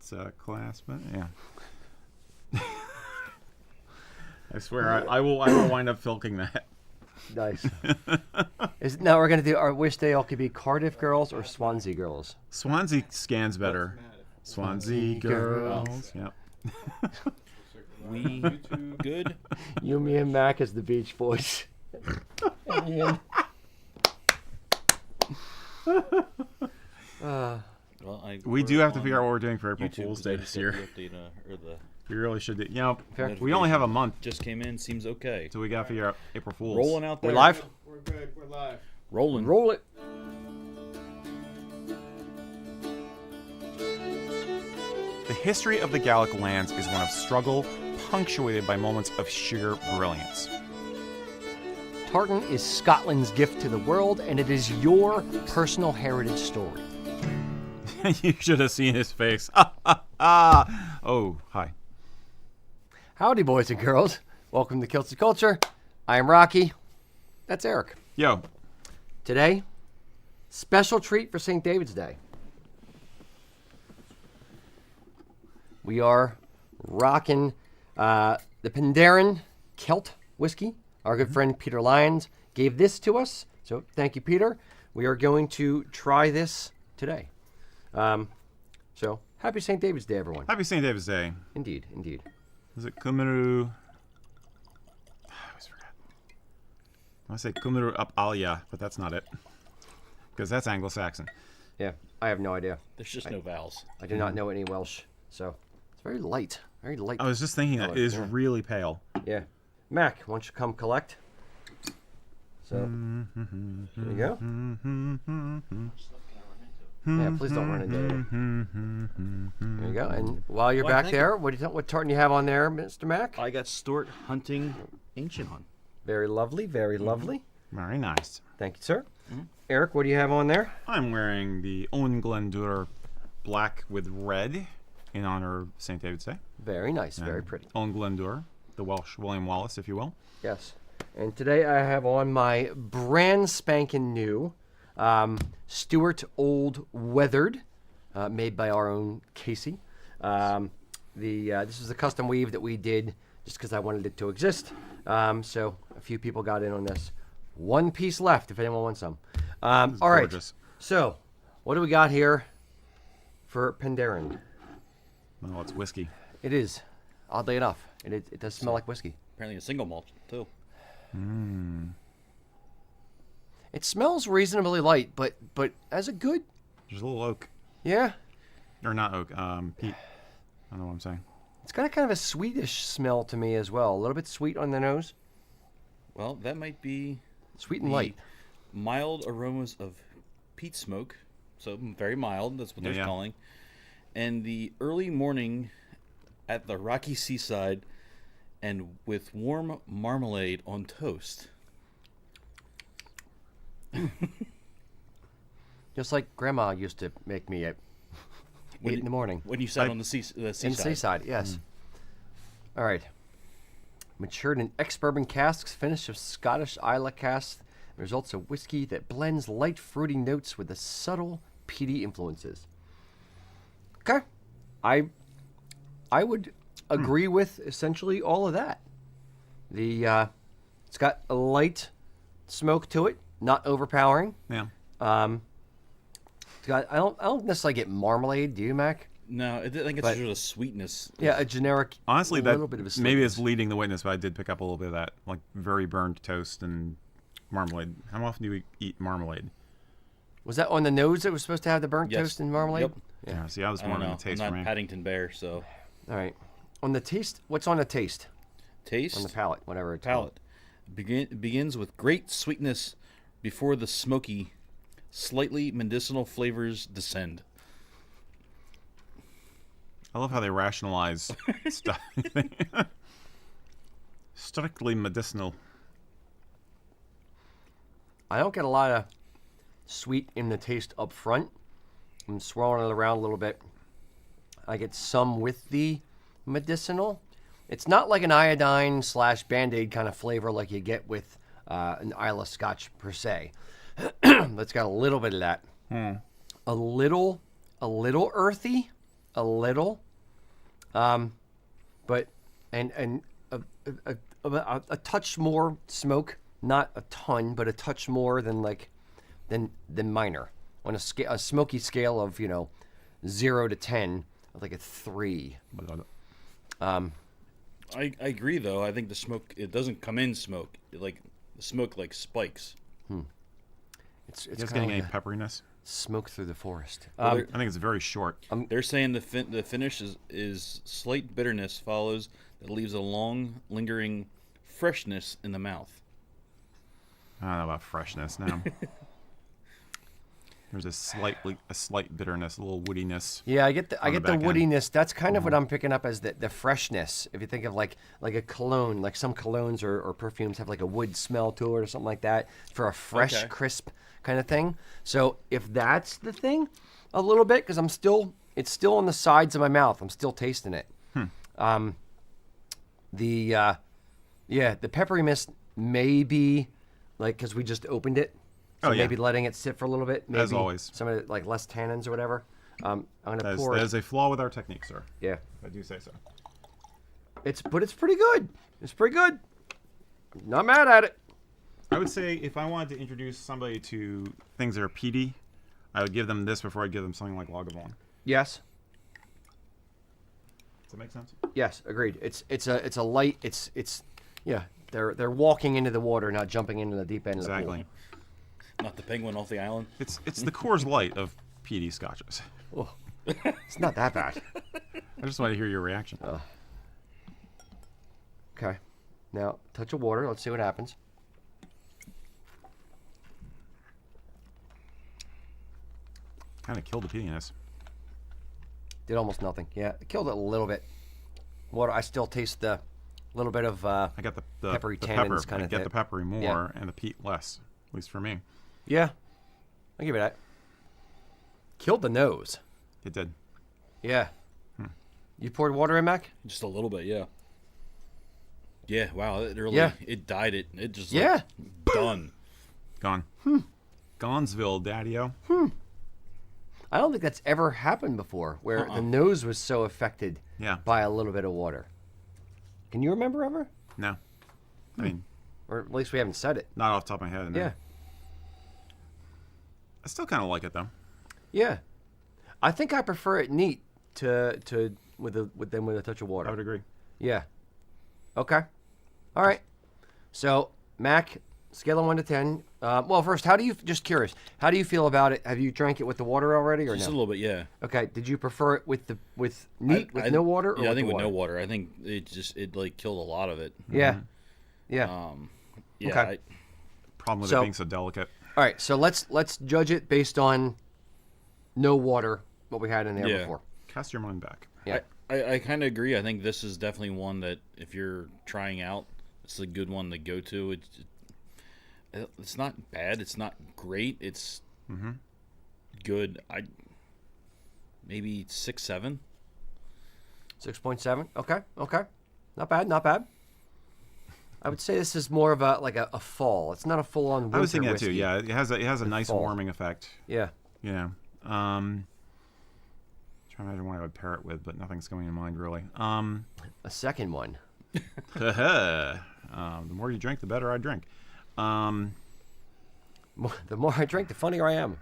It's a class, but yeah. I swear, I will wind up filking that. Nice. Now we're going to do our wish they all could be Cardiff girls or Swansea girls. Swansea scans better. Swansea girls. Yep. We good? You, me, and Mac as the Beach Boys. And Ian. We do have to figure out what we're doing for April Fool's Day this year. The update, or the We really should do. You know, Fair. we only have a month, just came in. Seems okay. so we got to figure out April Fool's. Rolling out there. We're live? We're good. We're live. Rolling. Roll it. The history of the Gallic lands is one of struggle, punctuated by moments of sheer brilliance. Tartan is Scotland's gift to the world, and it is your personal heritage story. You should have seen his face. Oh, hi. Howdy, boys and girls. Welcome to Kilt Culture. I am Rocky. That's Eric. Yo. Today, special treat for St. David's Day. We are rocking the Penderyn Kilt whiskey. Our good friend Peter Lyons gave this to us, so thank you, Peter. We are going to try this today. So, happy St. David's Day, everyone. Happy St. David's Day. Indeed, indeed. Is it Kumiru? I always forget. I want to say Kumiru Up Alia, but that's not it. Because that's Anglo-Saxon. Yeah, I have no idea. There's just no vowels. I do not know any Welsh, so it's very light. Very light. I was just thinking that it is really pale. Yeah. Mac, why don't you come collect? So, here you go. Yeah, please don't run into it. There you go. And while you're back there, what tartan you have on there, Mr. Mac? I got Stuart Hunting Ancient on. Very lovely, very lovely. Very nice. Thank you, sir. Eric, what do you have on there? I'm wearing the Owen Glendower black with red in honor of St. David's Day. Very nice, very pretty. Owen Glendower, the Welsh William Wallace, if you will. Yes. And today I have on my brand spanking new Stuart Old Weathered, made by our own Casey. This is a custom weave that we did just because I wanted it to exist. So a few people got in on this. One piece left if anyone wants some. All right. Gorgeous. So what do we got here for Penderyn? Well, it's whiskey. It is, oddly enough. It does smell like whiskey. Apparently a single malt too. It smells reasonably light, but as a good, There's a little oak. yeah. Or not oak, peat. I don't know what I'm saying. It's got a kind of a sweetish smell to me as well. A little bit sweet on the nose. Well, that might be Sweet and the light. mild aromas of peat smoke. So very mild. That's what they're Yeah. calling. And the early morning at the rocky seaside, and with warm marmalade on toast. Just like Grandma used to make me at 8 in the morning. When you sat on the seaside. In Seaside, yes. All right. Matured in ex-bourbon casks, finished with Scottish Islay casks, results a whiskey that blends light fruity notes with the subtle peaty influences. Okay. I would agree with essentially all of that. It's got a light smoke to it, not overpowering. Yeah. It's got I don't necessarily get marmalade, do you, Mac? No, I think it's just a sweetness. Yeah, a generic. Honestly, little bit of a maybe it's sweetness. leading the witness, but I did pick up a little bit of that, like very burnt toast and marmalade. How often do we eat marmalade? Was that on the nose that was supposed to have the burnt Yes. toast and marmalade? Yep. Yeah. See, I was I more don't on know. the taste I'm for not me. Paddington Bear, so All right. On the taste, what's on the taste? taste On the palate, whatever it's palate begins with great sweetness before the smoky, slightly medicinal flavors descend. I love how they rationalize stuff. Strictly medicinal. I don't get a lot of sweet in the taste up front. I'm swirling it around a little bit. I get some with the medicinal. It's not like an iodine / Band-Aid kind of flavor like you get with an Islay Scotch per se. It's got a little bit of that. A little earthy, a little, but and a touch more smoke, not a ton, but a touch more than minor. On a smoky scale of 0 to 10, like a 3. I agree though. I think the smoke, it doesn't come in smoke. The smoke spikes. It's Just kind getting of a pepperiness. smoke through the forest. I think it's very short. They're saying the finish is slight bitterness follows that leaves a long lingering freshness in the mouth. I don't know about freshness now. There's a slight bitterness, a little woodiness. Yeah, I get the back end. woodiness. That's kind of what I'm picking up as the freshness. If you think of like a cologne, like some colognes or perfumes have like a wood smell to it or something like that for a fresh, Okay. crisp kind of thing. So if that's the thing, a little bit, because it's still on the sides of my mouth. I'm still tasting it. The peppery mist may be like because we just opened it. So maybe letting it sit for a little bit. Maybe As always. some of it, less tannins or whatever. I'm gonna That pour. is a flaw with our technique, sir. Yeah. I do say so. It's pretty good. It's pretty good. Not mad at it. I would say if I wanted to introduce somebody to things that are peaty, I would give them this before I'd give them something like Lagavulin. Yes. Does that make sense? Yes. Agreed. It's a light. They're walking into the water, not jumping into the deep end of the Exactly. Not the penguin off the island. It's the Coors Light of peaty scotches. pool. Oh, it's not that bad. I just want to hear your reaction. Okay. Now, touch of water. Let's see what happens. Kind of killed the peatiness. Did almost nothing. Yeah, it killed it a little bit. Water. I still taste the little bit of. I got the peppery the tannins pepper. kind I of get thing. the peppery more Yeah. and the peat less, at least for me. Yeah, I'll give it that. Killed the nose. It did. Yeah. You poured water in, Mac? Just a little bit, yeah. Yeah, wow, it really, Yeah. it dyed it. It just, Yeah. done. Gone. Gonzville, Daddy-O. I don't think that's ever happened before, where the nose was so affected Yeah. by a little bit of water. Can you remember ever? No. I mean, Or at least we haven't said it. not off the top of my head. No. Yeah. I still kind of like it, though. Yeah. I think I prefer it neat to with a touch of water. I would agree. Yeah. Okay. All right. So, Mac, scale of 1 to 10. Well, first, just curious, how do you feel about it? Have you drank it with the water already or Just a no? little bit, yeah. Okay. Did you prefer it with neat, with no water? Or Yeah, I think the with water? no water. I think it killed a lot of it. Yeah. Yeah. Yeah, Okay. Problem with So- it being so delicate. All right. So let's judge it based on no water, what we had in there Yeah. before. Cast your mind back. Yeah. I kind of agree. I think this is definitely one that if you're trying out, it's a good one to go to. It's not bad. It's not great. It's good. Maybe 6, 7. 6.7. Okay. Not bad. Not bad. I would say this is more of a fall. It's not a full on winter I was thinking that whiskey. too. Yeah, it has a nice fall. warming effect. Yeah. You know. Trying to imagine what I would pair it with, but nothing's coming to mind really. A second one. The more you drink, the better I drink. The more I drink, the funnier I am.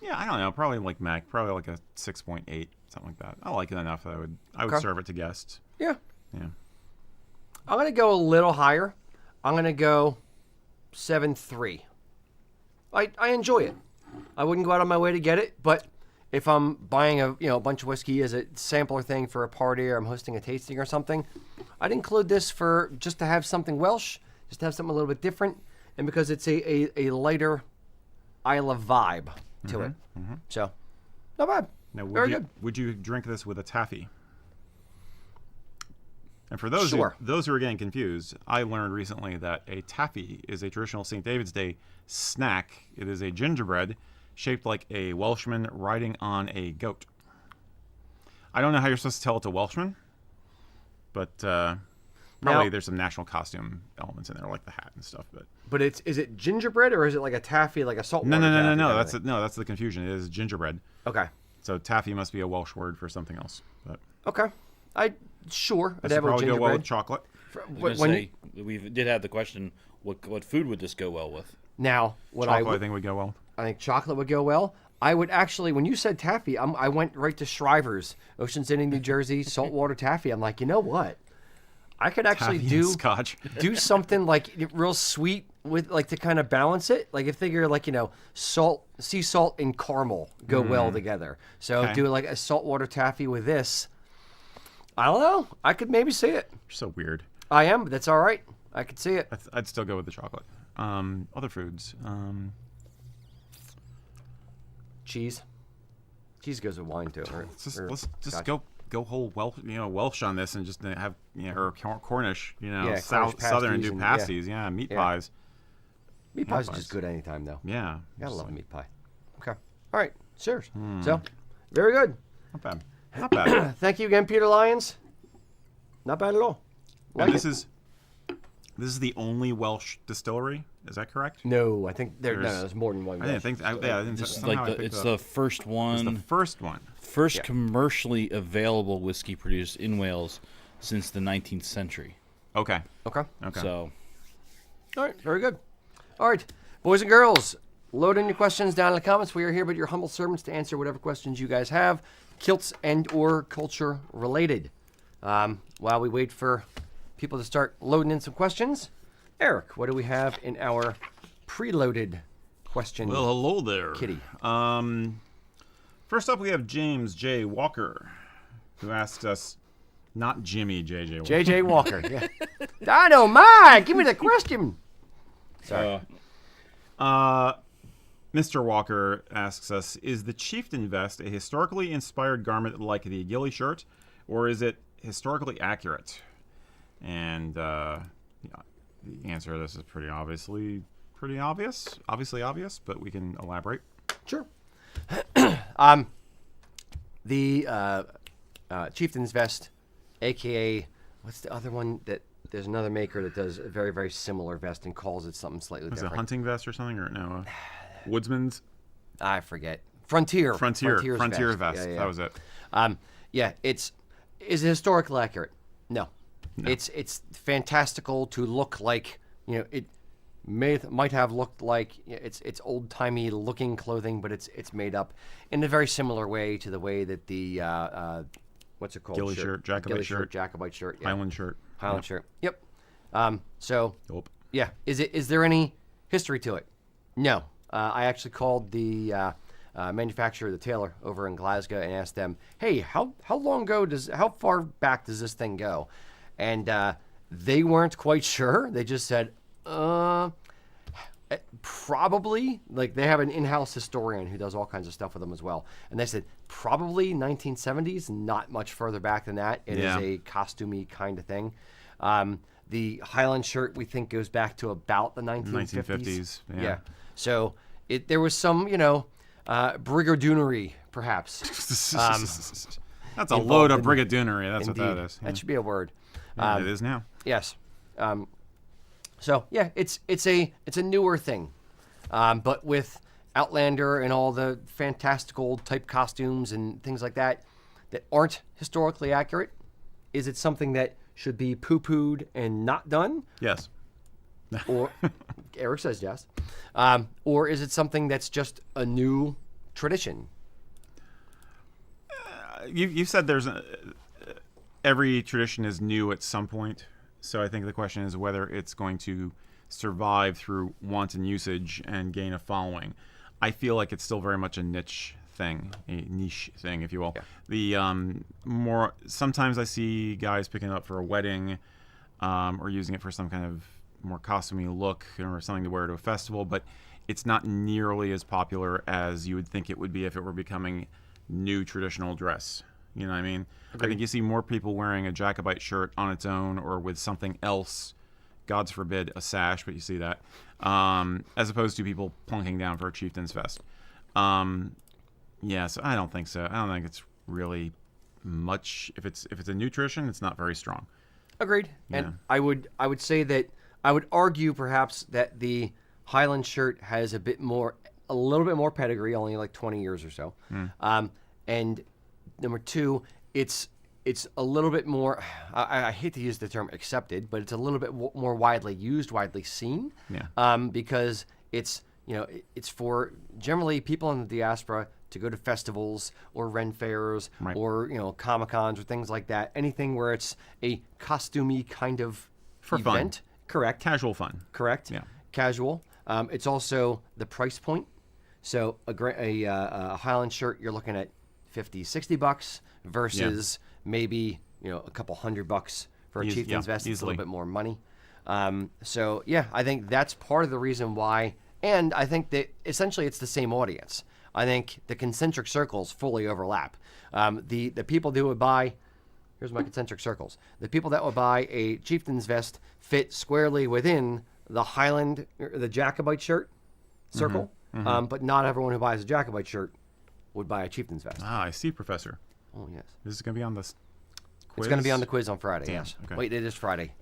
Yeah, I don't know. Probably like Mac. Probably like a 6.8, something like that. I like it enough that I would Okay. serve it to guests. Yeah. Yeah. I'm going to go a little higher. I'm going to go 7.3. I enjoy it. I wouldn't go out of my way to get it, but if I'm buying a bunch of whiskey as a sampler thing for a party or I'm hosting a tasting or something, I'd include this for just to have something Welsh, just to have something a little bit different, and because it's a lighter Isla vibe to it. So, not bad. Now, Very good. would you drink this with a taffy? And for those Sure. who are getting confused, I learned recently that a taffy is a traditional St. David's Day snack. It is a gingerbread shaped like a Welshman riding on a goat. I don't know how you're supposed to tell it's a Welshman, but probably Now- there's some national costume elements in there, like the hat and stuff. But Is it gingerbread or is it like a taffy, like a saltwater no. taffy kind of That's thing? that's the confusion. It is gingerbread. Okay. So taffy must be a Welsh word for something else. But Okay. I'd this have would a probably go well with gingerbread. chocolate. I was gonna say, we did have the question: what food would this go well with? Now, what Chocolate, I think, would go well. I think chocolate would go well. I would actually, when you said taffy, I went right to Shriver's, Ocean City, New Jersey, saltwater taffy. I'm like, you know what? I could actually Taffy and do scotch. do something like real sweet with like to kind of balance it. Like I figure like sea salt and caramel go well together. So Okay. do like a saltwater taffy with this. I don't know. I could maybe see it. You're so weird. I am, but that's all right. I could see it. I'd still go with the chocolate. Other foods. Cheese. Cheese goes with wine too. Let's just gotcha. go whole Welsh on this and just have or Cornish, Yeah, Southern pasties do and- pasties. Yeah, meat Yeah. pies. Meat pie's pies. just good anytime though. Yeah, Gotta just love like- meat pie. Okay. All right. Cheers. So, very good. Not bad. Not bad. Thank you again, Peter Lyons. Not bad at all. And Like this it. is the only Welsh distillery. Is that correct? No, I think There's- there's more than one. I didn't Welsh. think. I didn't. This is Somehow like I picked it's it the up. first It's one, the first one. first Yeah. commercially available whiskey produced in Wales since the 19th century. Okay. Okay. Okay. All So right. Very good. All right, boys and girls, load in your questions down in the comments. We are here but your humble servants to answer whatever questions you guys have, kilts and or culture related. While we wait for people to start loading in some questions, Eric, what do we have in our preloaded question? Well, hello there, Kitty. First up, we have James J. Walker, who asked us, not Jimmy J.J. Walker. JJ Walker. Yeah. Dynamite! Give me the question. Sorry. Mr. Walker asks us, is the Chieftain vest a historically inspired garment like the ghillie shirt, or is it historically accurate? And the answer to this is pretty obvious, but we can elaborate. Sure. The Chieftain's vest, aka what's the other one that there's another maker that does a very, very similar vest and calls it something slightly Is it a different. hunting vest or something, or no? Woodsman's I forget. Frontier vest. Yeah, yeah. That was it. Yeah, is it historically accurate? No. It's fantastical to look like, it might have looked like it's old-timey looking clothing, but it's made up in a very similar way to the way that the what's it called? Ghillie shirt, Jacobite Ghillie shirt. Jacobite shirt, yeah. Highland shirt. Highland shirt. Yep. So Nope. yeah, is there any history to it? No. I actually called the manufacturer, the tailor over in Glasgow, and asked them, "Hey, how far back does this thing go?" And they weren't quite sure. They just said, probably. Like they have an in-house historian who does all kinds of stuff with them as well, and they said probably 1970s, not much further back than that. It is a costumey kind of thing. The Highland shirt we think goes back to about the 1950s. Yeah. So there was some, brigadoonery, perhaps. That's a load of brigadoonery. That's Indeed. what that is. That should be a word. Yeah, it is now. Yes. So yeah, it's a newer thing, but with Outlander and all the fantastical type costumes and things like that aren't historically accurate. Is it something that should be poo-pooed and not done? Yes. Or Eric says yes. Or is it something that's just a new tradition? You said every tradition is new at some point. So I think the question is whether it's going to survive through want and usage and gain a following. I feel like it's still very much a niche thing, if you will. Yeah. The sometimes I see guys picking it up for a wedding, or using it for some kind of more costumey look or something to wear to a festival, but it's not nearly as popular as you would think it would be if it were becoming new traditional dress. You know what I mean? Agreed. I think you see more people wearing a Jacobite shirt on its own or with something else, God's forbid a sash, but you see that, as opposed to people plunking down for a Chieftain's vest. So I don't think so. I don't think it's really much. If it's a new tradition, it's not very strong. Agreed. Yeah. And I would say that I would argue perhaps that the Highland shirt has a little bit more pedigree, only like 20 years or so. and number two, it's a little bit more. I hate to use the term accepted, but it's a little bit more widely used, widely seen. Yeah. Because it's it's for generally people in the diaspora to go to festivals or Ren fairs Right. or Comic Cons or things like that. Anything where it's a costumey kind of For fun. event. Correct. Casual fun. Correct. Yeah. Casual. It's also the price point. So a Highland shirt you're looking at $50-$60 versus maybe a couple $100 for a Chieftain's vest. It's a Easily. little bit more money. So yeah, I think that's part of the reason why, and I think that essentially it's the same audience. I think the concentric circles fully overlap. The people who would buy, here's my concentric circles. The people that would buy a Chieftain's vest fit squarely within the Highland, the Jacobite shirt circle, but not everyone who buys a Jacobite shirt would buy a Chieftain's vest. Ah, I see, Professor. Oh yes, This is going to be on this quiz. it's going to be on the quiz on Friday. Damn, Yes. okay. Wait, it is Friday.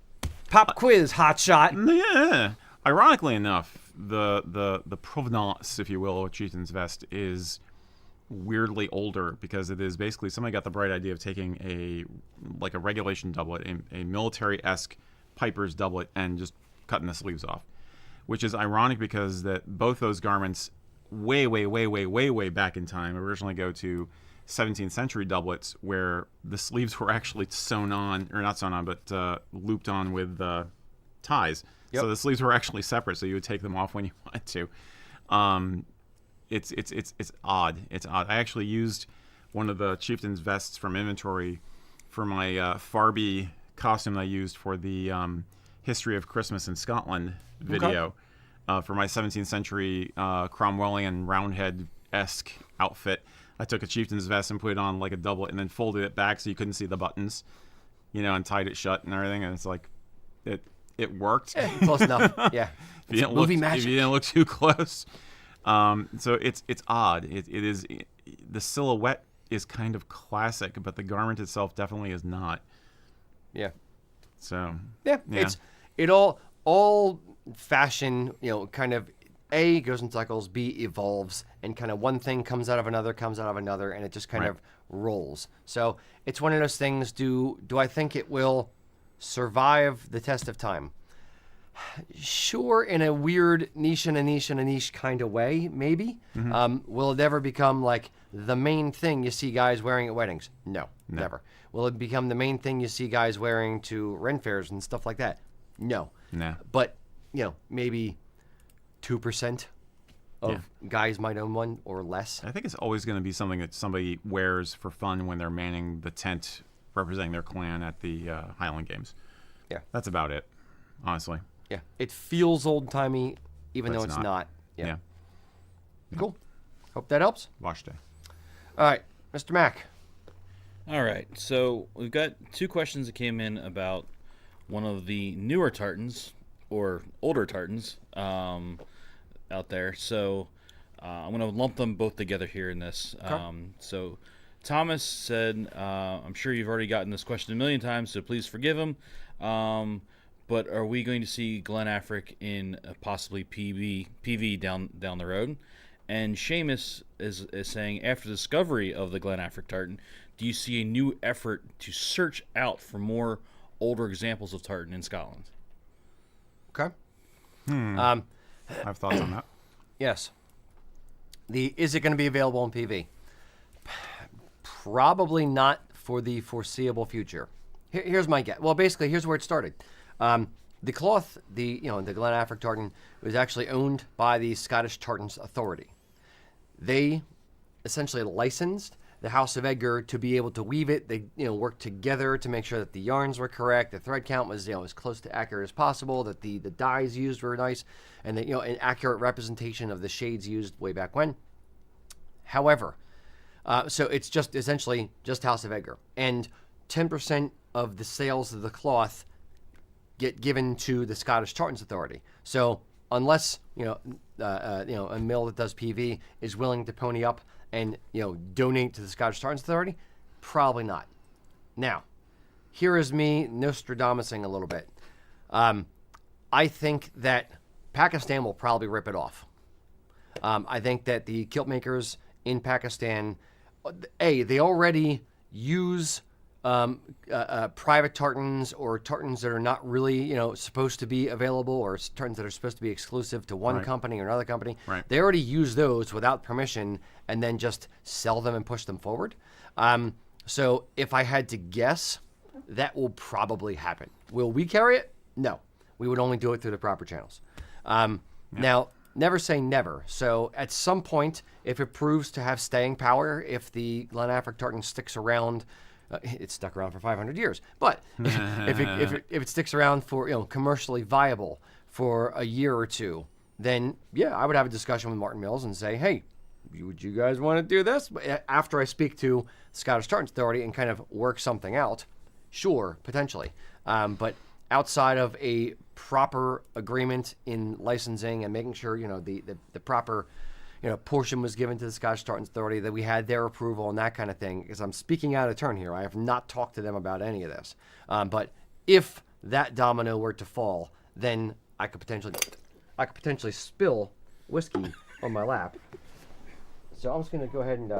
Pop quiz, hot shot. Yeah. Ironically enough, the provenance, if you will, of Chieftain's vest is weirdly older because it is basically somebody got the bright idea of taking a regulation doublet, a military-esque piper's doublet, and just cutting the sleeves off, which is ironic because that both those garments way back in time originally go to 17th century doublets where the sleeves were actually sewn on, or not sewn on, but looped on with ties. Yep. So the sleeves were actually separate, so you would take them off when you wanted to. It's odd. It's odd. I actually used one of the Chieftain's vests from inventory for my Farby costume that I used for the History of Christmas in Scotland video. For my 17th century Cromwellian Roundhead-esque outfit. I took a Chieftain's vest and put it on like a doublet and then folded it back so you couldn't see the buttons, and tied it shut and everything. And it's like, it worked. Close enough. Yeah. If you didn't look too close. So it's odd. It is the silhouette is kind of classic, but the garment itself definitely is not. Yeah. So Yeah. It all fashion, kind of A goes in cycles, B evolves, and kind of one thing comes out of another, and it just kind Right. of rolls. So it's one of those things. Do I think it will survive the test of time? Sure, in a weird niche kind of way, maybe. Will it ever become like the main thing you see guys wearing at weddings? No, never. Will it become the main thing you see guys wearing to Ren fairs and stuff like that? No. Nah. But, maybe 2% of guys might own one or less. I think it's always going to be something that somebody wears for fun when they're manning the tent representing their clan at the Highland Games. Yeah. That's about it, honestly. Yeah. It feels old-timey, even But though it's it's not. not. Yeah. Yeah. Cool. Hope that helps. Wash day. All right, Mr. Mack. All right, so we've got two questions that came in about one of the newer tartans or older tartans out there. So I'm going to lump them both together here in this. Okay. So Thomas said, I'm sure you've already gotten this question a million times, so please forgive him. But are we going to see Glen Affric in possibly PV down the road? And Seamus is saying, after the discovery of the Glen Affric tartan, do you see a new effort to search out for more older examples of tartan in Scotland? Okay. I have thoughts on that. Yes. Is it going to be available in PV? Probably not for the foreseeable future. Here's my guess. Well, basically, here's where it started. The cloth, the Glen Affric tartan, was actually owned by the Scottish Tartans Authority. They essentially licensed the House of Edgar to be able to weave it. They worked together to make sure that the yarns were correct, the thread count was as close to accurate as possible, that the dyes used were nice, and that an accurate representation of the shades used way back when. However, so it's just essentially just House of Edgar, and 10% of the sales of the cloth get given to the Scottish Tartans Authority. So unless a mill that does PV is willing to pony up and donate to the Scottish Tartans Authority, probably not. Now, here is me Nostradamusing a little bit. I think that Pakistan will probably rip it off. I think that the kilt makers in Pakistan, they already use private tartans or tartans that are not really, supposed to be available, or tartans that are supposed to be exclusive to one company or another company. Right. They already use those without permission and then just sell them and push them forward. So if I had to guess, that will probably happen. Will we carry it? No. We would only do it through the proper channels. Now, never say never. So at some point, if it proves to have staying power, if the Glen Afric tartan sticks around, it's stuck around for 500 years. But if it sticks around for commercially viable for a year or two, then yeah, I would have a discussion with Martin Mills and say, hey, would you guys want to do this? But after I speak to Scottish Tartan Authority and kind of work something out, sure, potentially. But outside of a proper agreement in licensing and making sure the proper portion was given to the Scottish Tartan Authority, that we had their approval and that kind of thing, because I'm speaking out of turn here. I have not talked to them about any of this. But if that domino were to fall, then I could potentially spill whiskey on my lap. So I'm just going to go ahead and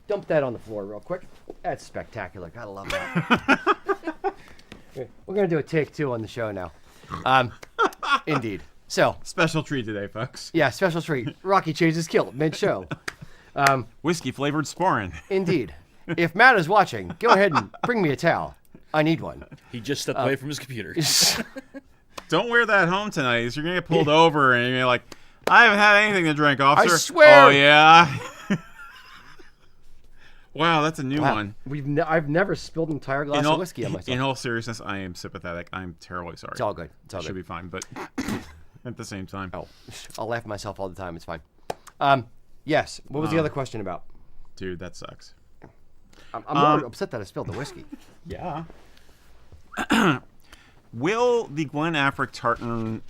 dump that on the floor real quick. That's spectacular. Gotta love that. We're going to do a take 2 on the show now. Indeed. So Special treat today, folks. yeah, special treat. Rocky changes kilt mid-show. Whiskey flavored sporin. Indeed. If Matt is watching, go ahead and bring me a towel. I need one. He just stepped away from his computer. Don't wear that home tonight. You're going to get pulled over and you're like, I haven't had anything to drink, officer. I swear. Oh, yeah? Wow, that's a new one. I've never spilled an entire glass of whiskey on myself. In all seriousness, I am sympathetic. I'm terribly sorry. It's all good. It's all It good. should be fine, but at the same time. Oh, I'll laugh at myself all the time. It's fine. Yes. What was the other question about? Dude, that sucks. I'm more upset that I spilled the whiskey. Yeah. Will the Glen Afric tartan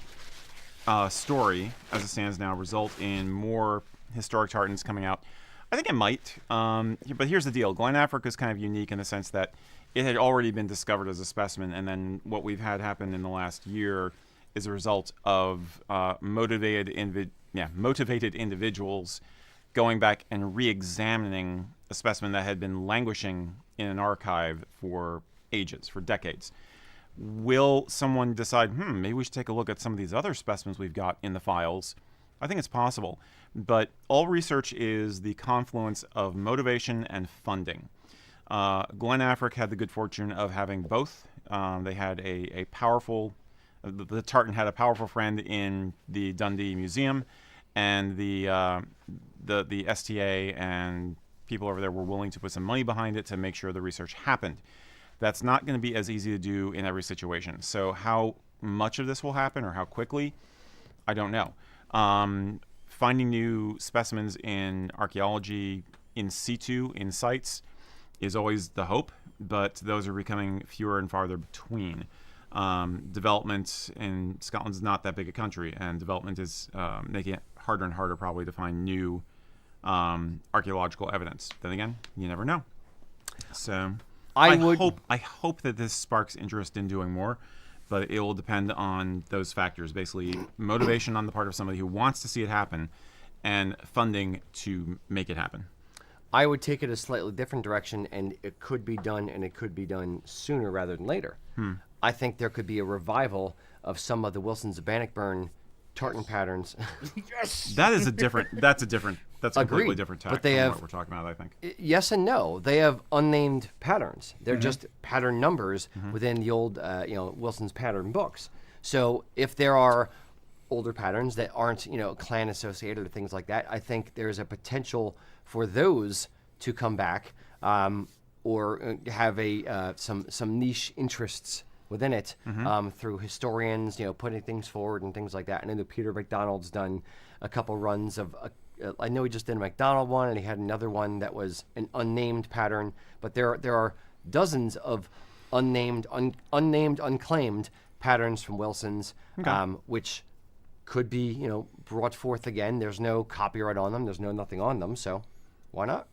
story, as it stands now, result in more historic tartans coming out? I think it might. But here's the deal. Glen Afric is kind of unique in the sense that it had already been discovered as a specimen, and then what we've had happen in the last year is a result of motivated individuals going back and re-examining a specimen that had been languishing in an archive for ages, for decades. Will someone decide, maybe we should take a look at some of these other specimens we've got in the files? I think it's possible. But all research is the confluence of motivation and funding. Glen Afric had the good fortune of having both. They had a powerful, the tartan had a powerful friend in the Dundee Museum, and the STA and people over there were willing to put some money behind it to make sure the research happened. That's not going to be as easy to do in every situation. So how much of this will happen or how quickly, I don't know. Finding new specimens in archaeology in situ, in sites, is always the hope, but those are becoming fewer and farther between. Development in Scotland's not that big a country, and development is making it harder and harder probably to find new archaeological evidence. Then again, you never know. So I hope that this sparks interest in doing more, but it will depend on those factors. Basically, motivation on the part of somebody who wants to see it happen, and funding to make it happen. I would take it a slightly different direction, and it could be done, and it could be done sooner rather than later. I think there could be a revival of some of the Wilson's of Bannockburn tartan patterns. Yes. That's a completely different tack but they from have, what we're talking about, I think. Yes and no. They have unnamed patterns. They're just pattern numbers within the old, Wilson's pattern books. So if there are older patterns that aren't, clan associated or things like that, I think there's a potential for those to come back, or have some niche interests within it, through historians, putting things forward and things like that. And I know Peter McDonald's done a couple runs of. I know he just did a McDonald one, and he had another one that was an unnamed pattern. But there are dozens of unnamed, unclaimed patterns from Wilson's, which could be, brought forth again. There's no copyright on them. There's nothing on them. So why not?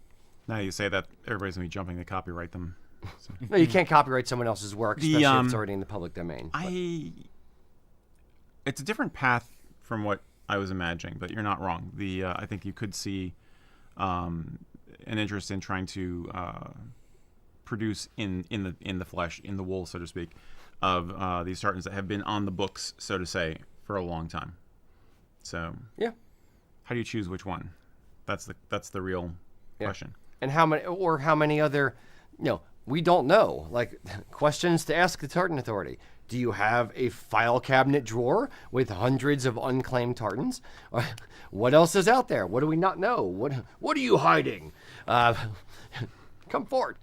Now you say that, everybody's going to be jumping to copyright them. So. No, you can't copyright someone else's work, especially if it's already in the public domain. It's a different path from what I was imagining, but you're not wrong. I think you could see an interest in trying to produce in the flesh, in the wool, so to speak, of these tartans that have been on the books, so to say, for a long time. So Yeah. how do you choose which one? That's the real question. And how many other, we don't know. Like, questions to ask the Tartan Authority. Do you have a file cabinet drawer with hundreds of unclaimed tartans? Or what else is out there? What do we not know? What are you hiding? Come forward.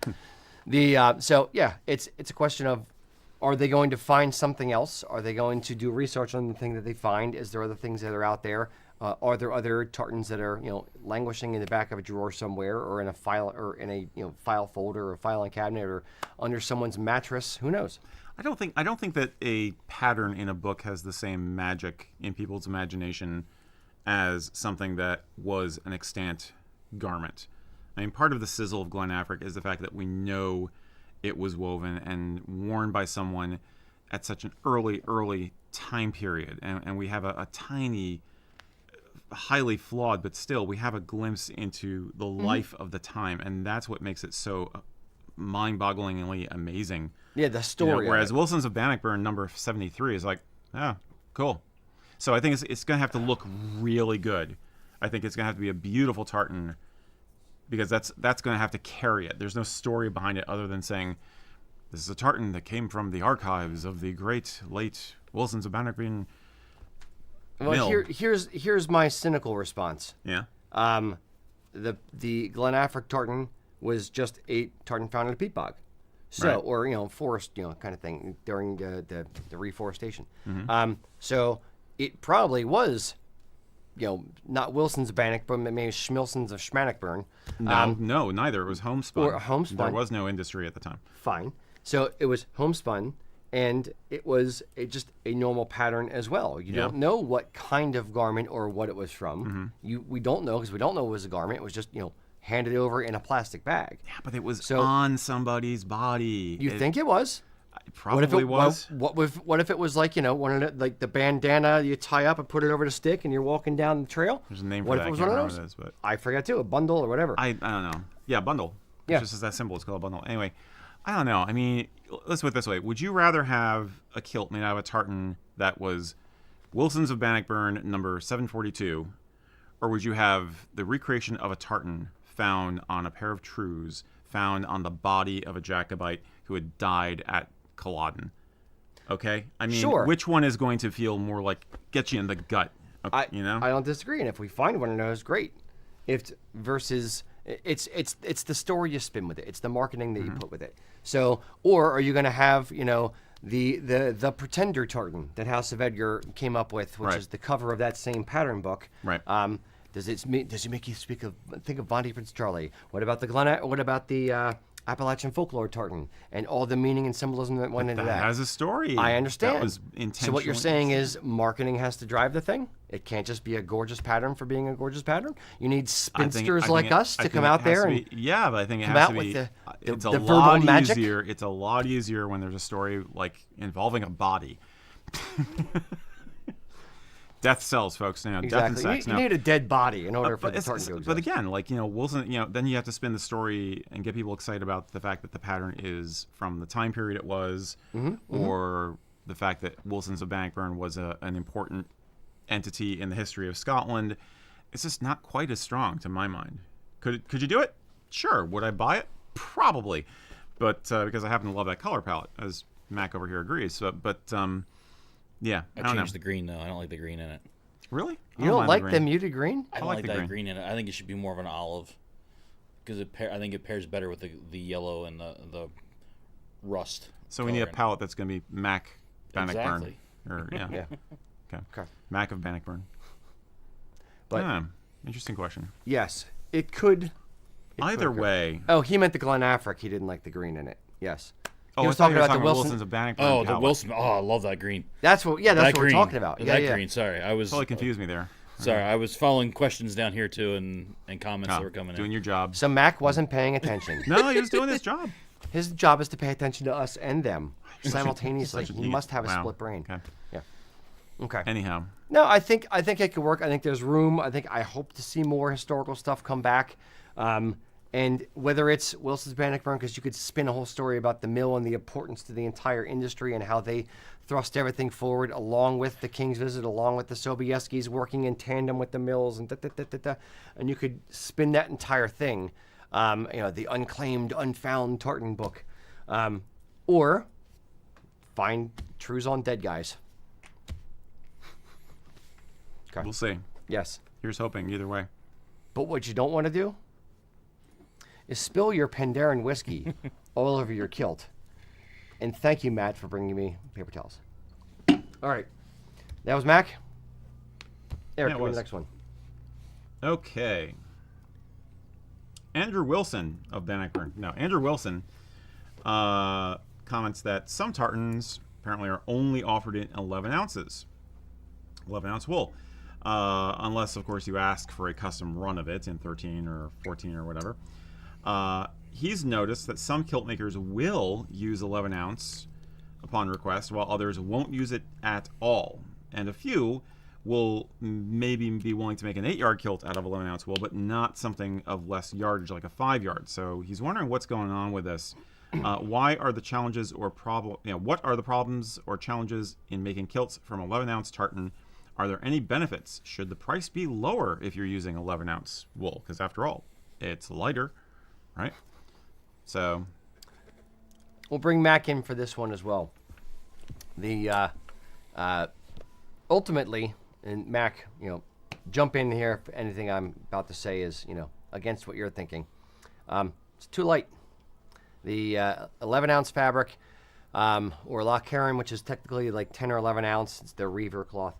So yeah, it's a question of, are they going to find something else? Are they going to do research on the thing that they find? Is there other things that are out there? Are there other tartans that are languishing in the back of a drawer somewhere, or in a file, or in a file folder, or a filing cabinet, or under someone's mattress? Who knows? I don't think that a pattern in a book has the same magic in people's imagination as something that was an extant garment. I mean, part of the sizzle of Glen Affric is the fact that we know it was woven and worn by someone at such an early time period, and we have a tiny, highly flawed, but still we have a glimpse into the life of the time, and that's what makes it so mind-bogglingly amazing. Yeah, the story. Whereas Wilson's of Bannockburn number 73 is like, cool. So I think it's going to have to look really good. I think it's going to have to be a beautiful tartan, because that's going to have to carry it. There's no story behind it other than saying, this is a tartan that came from the archives of the great late Wilson's of Bannockburn mill. Here's my cynical response. Yeah. The Glen Affric tartan was just a tartan found in a peat bog, so Right. or forest kind of thing during the reforestation. Mm-hmm. So it probably was not Wilson's of Bannockburn, but maybe Schmilson's of Schmannockburn. No, neither. It was homespun. Or homespun. There was no industry at the time. Fine. So it was homespun, and it was just a normal pattern as well. You don't know what kind of garment or what it was from. We don't know, because we don't know it was a garment. It was just handed over in a plastic bag. Yeah, but it was on somebody's body. You think it was? It probably was. What if it was like one of the bandana you tie up and put it over the stick and you're walking down the trail? There's a name for what that. If it was I can't one of remember those? what it is, but I forget too. A bundle or whatever. I don't know. Yeah, bundle. Yeah. It's just that symbol. It's called a bundle. Anyway, I don't know. I mean, let's put it this way. Would you rather have a kilt made out of a tartan that was Wilson's of Bannockburn number 742, or would you have the recreation of a tartan found on a pair of trews, found on the body of a Jacobite who had died at Culloden? Okay? I mean, Sure. Which one is going to feel more like, get you in the gut? I I don't disagree, and if we find one of those, great. Versus it's the story you spin with it. It's the marketing that you put with it. So, or are you going to have the Pretender tartan that House of Edgar came up with, which Right. is the cover of that same pattern book? Right. Does it make you think of Bonnie Prince Charlie? What about the Appalachian folklore tartan and all the meaning and symbolism that went into that? That has a story. I understand. That was So what you're intentionally- saying is marketing has to drive the thing? It can't just be a gorgeous pattern for being a gorgeous pattern? You need spinsters like us to come out there and yeah, but I think it come has out to with be. the It's a verbal lot magic? easier. It's a lot easier when there's a story like involving a body. Death sells, folks. Death and exactly. sex. You need a dead body in order for the tartan to exist. But again, Wilson, then you have to spin the story and get people excited about the fact that the pattern is from the time period it was, or the fact that Wilson's of Bannockburn was an important entity in the history of Scotland. It's just not quite as strong to my mind. Could you do it? Sure. Would I buy it? Probably, but because I happen to love that color palette, as Mac over here agrees. Yeah, I don't know. changed the green though. I don't like the green in it. Really? You don't mind like the green. muted green? I don't like like the that green. green in it. I think it should be more of an olive, because I think it pairs better with the yellow and the rust. So we need a color in it. palette that's going to be Mac Bannockburn. Exactly. Or, yeah. Yeah. Okay. Mac of Bannockburn. But Interesting question. yes, it could. Either way. Oh, he meant the Glen Affric. He didn't like the green in it. Yes. Oh, He I was thought talking you were about the Wilson. Wilson's of Bannockburn. Oh, the palette. Wilson. Oh, I love that green. That's what That we're green. talking about. That Yeah. green. Sorry, I was Totally confused me there. Sorry, I was following questions down here too, and comments that were coming Doing in. your job. So Mac wasn't paying attention. No, he was doing his job. His job is to pay attention to us and them simultaneously. Such a He neat- must have a wow. split brain. Okay. Yeah. Okay. Anyhow. No, I think it could work. I think there's room. I hope to see more historical stuff come back. And whether it's Wilson's Bannockburn, because you could spin a whole story about the mill and the importance to the entire industry and how they thrust everything forward along with the King's Visit, along with the Sobieskis working in tandem with the mills and and you could spin that entire thing, the unclaimed, unfound Tartan book, or find truths on dead guys. Okay. We'll see. Yes. Here's hoping either way. But what you don't want to do is spill your Penderyn whiskey all over your kilt. And thank you, Matt, for bringing me paper towels. All right. That was Mac. Eric, give me the next one. Okay. Andrew Wilson of Bannockburn. No, Andrew Wilson comments that some tartans apparently are only offered in 11 ounces. 11-ounce wool. Unless, of course, you ask for a custom run of it in 13 or 14 or whatever. He's noticed that some kilt makers will use 11 ounce upon request, while others won't use it at all. And a few will maybe be willing to make an 8-yard kilt out of 11 ounce wool, but not something of less yardage like a 5-yard. So he's wondering what's going on with this. Why are the challenges or what are the problems or challenges in making kilts from 11 ounce tartan? Are there any benefits? Should the price be lower if you're using 11 ounce wool? Because after all, it's lighter, right? So we'll bring Mac in for this one as well. The ultimately, and Mac, jump in here if anything I'm about to say is, against what you're thinking. It's too light. The 11 ounce fabric, or La Karen, which is technically like 10 or 11 ounce, it's the Reaver cloth.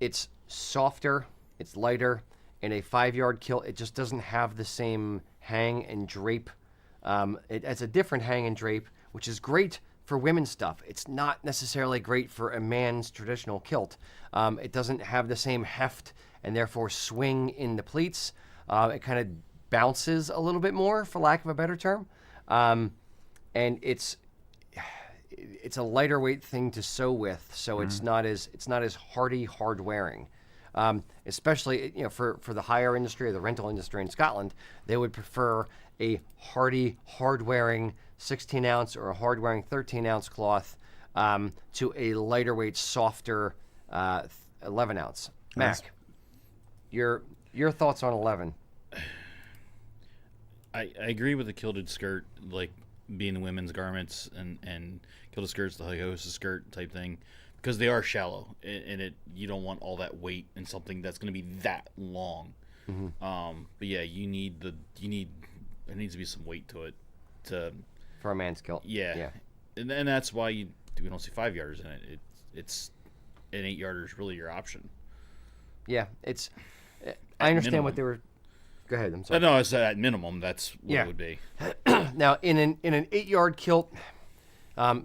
It's softer, it's lighter. In a 5-yard kilt, it just doesn't have the same hang and drape. It has a different hang and drape, which is great for women's stuff. It's not necessarily great for a man's traditional kilt. It doesn't have the same heft and therefore swing in the pleats. It kind of bounces a little bit more, for lack of a better term. And it's a lighter weight thing to sew with, so it's not as hardy, hard wearing. Especially for the hire industry or the rental industry in Scotland, they would prefer a hardy, hard-wearing 16-ounce or a hard-wearing 13-ounce cloth to a lighter weight, softer 11-ounce. Mac, your thoughts on 11? I agree with the kilted skirt, like being the women's garments and kilted skirts, the high-hosted skirt type thing. Because they are shallow, and you don't want all that weight in something that's going to be that long. Mm-hmm. But yeah, there needs to be some weight to it for a man's kilt. Yeah. And that's why we don't see 5-yarders in it. It's an 8-yarder is really your option. Yeah, I understand minimum. What they were. Go ahead. I'm sorry. No, it's at minimum. That's what it would be. Now, in an 8-yard kilt.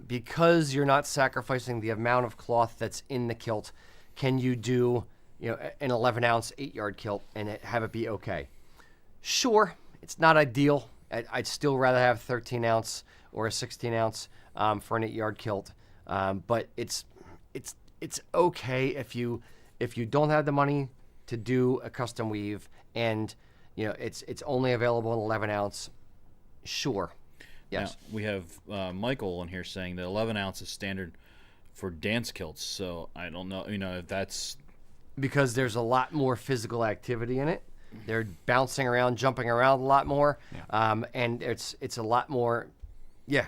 Because you're not sacrificing the amount of cloth that's in the kilt, can you do an 11-ounce 8-yard kilt and have it be okay? Sure, it's not ideal. I'd still rather have 13-ounce or a 16-ounce for an 8-yard kilt, but it's okay if you don't have the money to do a custom weave and it's only available in 11-ounce. Sure. Yes. Now, we have Michael on here saying that 11 ounce is standard for dance kilts. So I don't know, if that's because there's a lot more physical activity in it. They're bouncing around, jumping around a lot more, and it's a lot more. Yeah,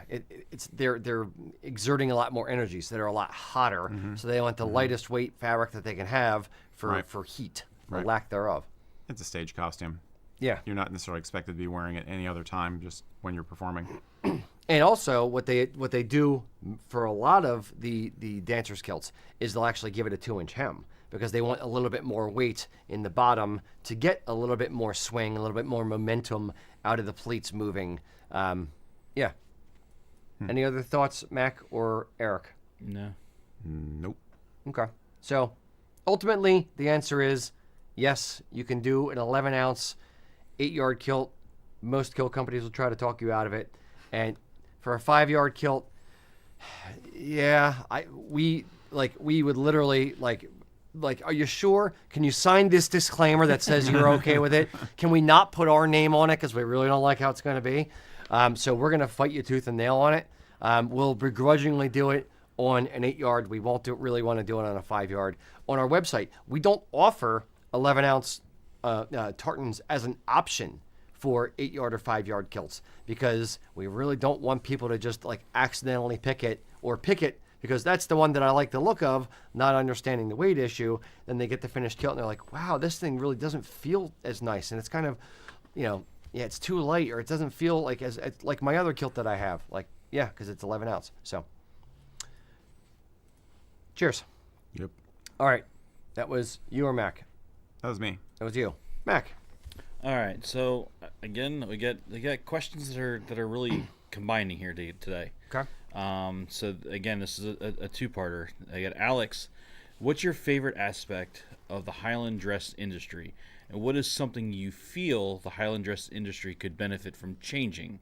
they're exerting a lot more energy, so they're a lot hotter. Mm-hmm. So they want the lightest weight fabric that they can have for heat or lack thereof. It's a stage costume. Yeah. You're not necessarily expected to be wearing it any other time, just when you're performing. And also, what they do for a lot of the dancers' kilts is they'll actually give it a 2-inch hem because they want a little bit more weight in the bottom to get a little bit more swing, a little bit more momentum out of the pleats moving. Any other thoughts, Mac or Eric? No. Nope. Okay. So, ultimately, the answer is yes, you can do an 11-ounce 8-yard kilt. Most kilt companies will try to talk you out of it. And for a 5-yard kilt, we would literally like, are you sure? Can you sign this disclaimer that says you're okay with it? Can we not put our name on it because we really don't like how it's going to be? So we're going to fight you tooth and nail on it. We'll begrudgingly do it on an 8-yard. We won't really want to do it on a 5-yard. On our website, we don't offer 11-ounce tartans as an option for 8-yard or 5-yard kilts because we really don't want people to just like accidentally pick it because that's the one that I like the look of, not understanding the weight issue. Then they get the finished kilt and they're like, wow, this thing really doesn't feel as nice. And it's kind of, it's too light, or it doesn't feel like like my other kilt that I have. Like, yeah, because it's 11 ounce. So, cheers. Yep. All right. That was you or Mac? That was me. That was you. Mac. All right. So again, we got questions that are really combining here today. Okay. So again, this is a two-parter. I got Alex. What's your favorite aspect of the Highland dress industry, and what is something you feel the Highland dress industry could benefit from changing?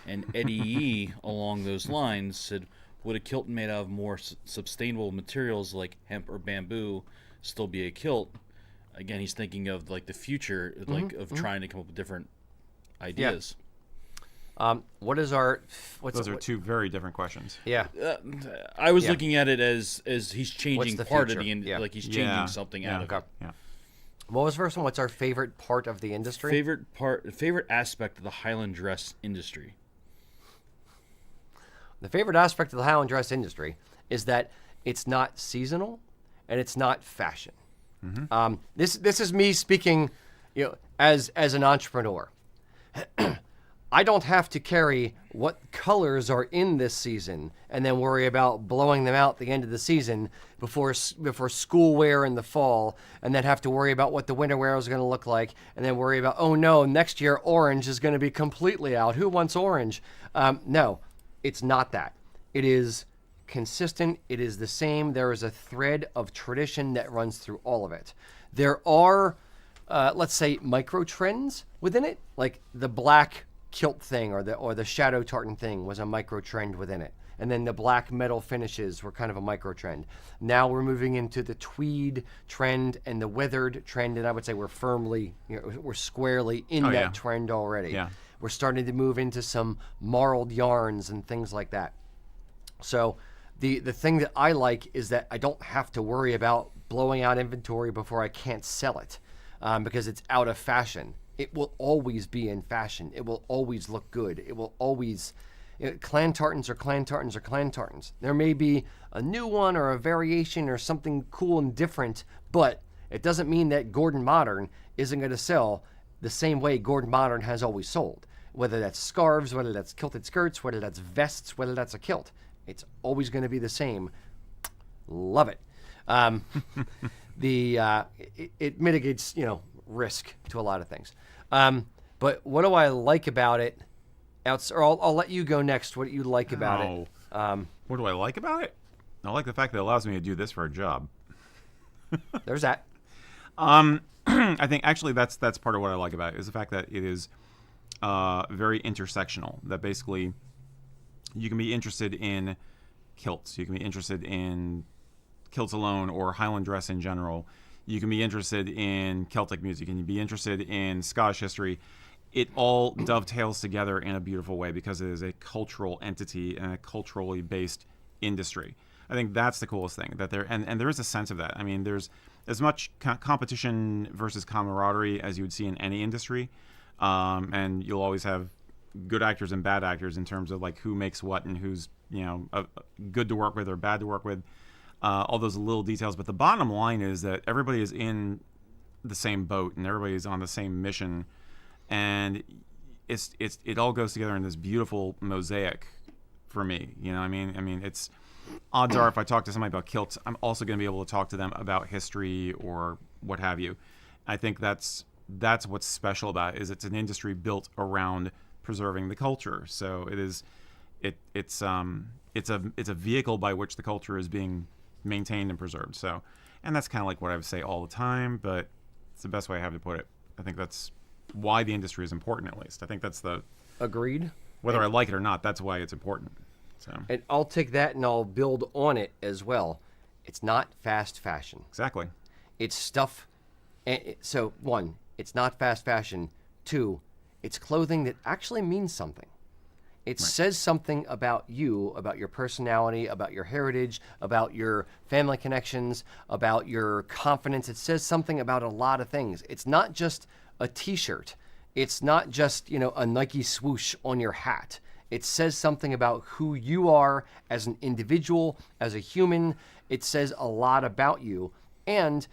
And Eddie E, along those lines, said, would a kilt made out of more sustainable materials like hemp or bamboo still be a kilt? Again, he's thinking of like the future, trying to come up with different ideas. What are two very different questions. Yeah. I was looking at it as he's changing part future? of the Yeah. like he's changing something out of it. Yeah. What was the first one? What's our favorite part of the industry? Favorite aspect of the Highland dress industry. The favorite aspect of the Highland dress industry is that it's not seasonal and it's not fashion. Mm-hmm. This is me speaking, as an entrepreneur. I don't have to carry what colors are in this season and then worry about blowing them out at the end of the season before school wear in the fall, and then have to worry about what the winter wear is going to look like, and then worry about, oh no, next year orange is going to be completely out. Who wants orange? No, it's not that. It is consistent. It is the same. There is a thread of tradition that runs through all of it. There are, let's say, micro trends within it, like the black kilt thing or the shadow tartan thing was a micro trend within it, and then the black metal finishes were kind of a micro trend. Now we're moving into the tweed trend and the weathered trend, and I would say we're firmly, we're squarely in that trend already. Yeah. We're starting to move into some marled yarns and things like that. So the thing that I like is that I don't have to worry about blowing out inventory before I can't sell it, because it's out of fashion. It will always be in fashion. It will always look good. It will always... clan tartans are clan tartans are clan tartans. There may be a new one or a variation or something cool and different, but it doesn't mean that Gordon Modern isn't going to sell the same way Gordon Modern has always sold. Whether that's scarves, whether that's kilted skirts, whether that's vests, whether that's a kilt. It's always going to be the same. Love it. It mitigates, risk to a lot of things. But what do I like about it? Or I'll let you go next. What do you like about it? What do I like about it? I like the fact that it allows me to do this for a job. There's that. I think actually that's part of what I like about it, is the fact that it is very intersectional. That basically you can be interested in kilts. You can be interested in kilts alone or Highland dress in general. You can be interested in Celtic music, and you can be interested in Scottish history. It all dovetails together in a beautiful way because it is a cultural entity and a culturally based industry. I think that's the coolest thing, that there is a sense of that. I mean, there's as much competition versus camaraderie as you would see in any industry, and you'll always have good actors and bad actors in terms of like who makes what and who's good to work with or bad to work with. All those little details, but the bottom line is that everybody is in the same boat and everybody is on the same mission, and it all goes together in this beautiful mosaic for me. I mean, it's odds are if I talk to somebody about kilts, I'm also going to be able to talk to them about history or what have you. I think that's what's special about it, is it's an industry built around preserving the culture. So it's a vehicle by which the culture is being maintained and preserved. So, and that's kind of like what I would say all the time, but it's the best way I have to put it. I think that's why the industry is important, at least. I think that's the... Agreed. Whether I like it or not, that's why it's important. So. And I'll take that and I'll build on it as well. It's not fast fashion. Exactly. It's stuff. So, one, it's not fast fashion. Two, it's clothing that actually means something. It says something about you, about your personality, about your heritage, about your family connections, about your confidence. It says something about a lot of things. It's not just a t-shirt. It's not just, a Nike swoosh on your hat. It says something about who you are as an individual, as a human. It says a lot about you. And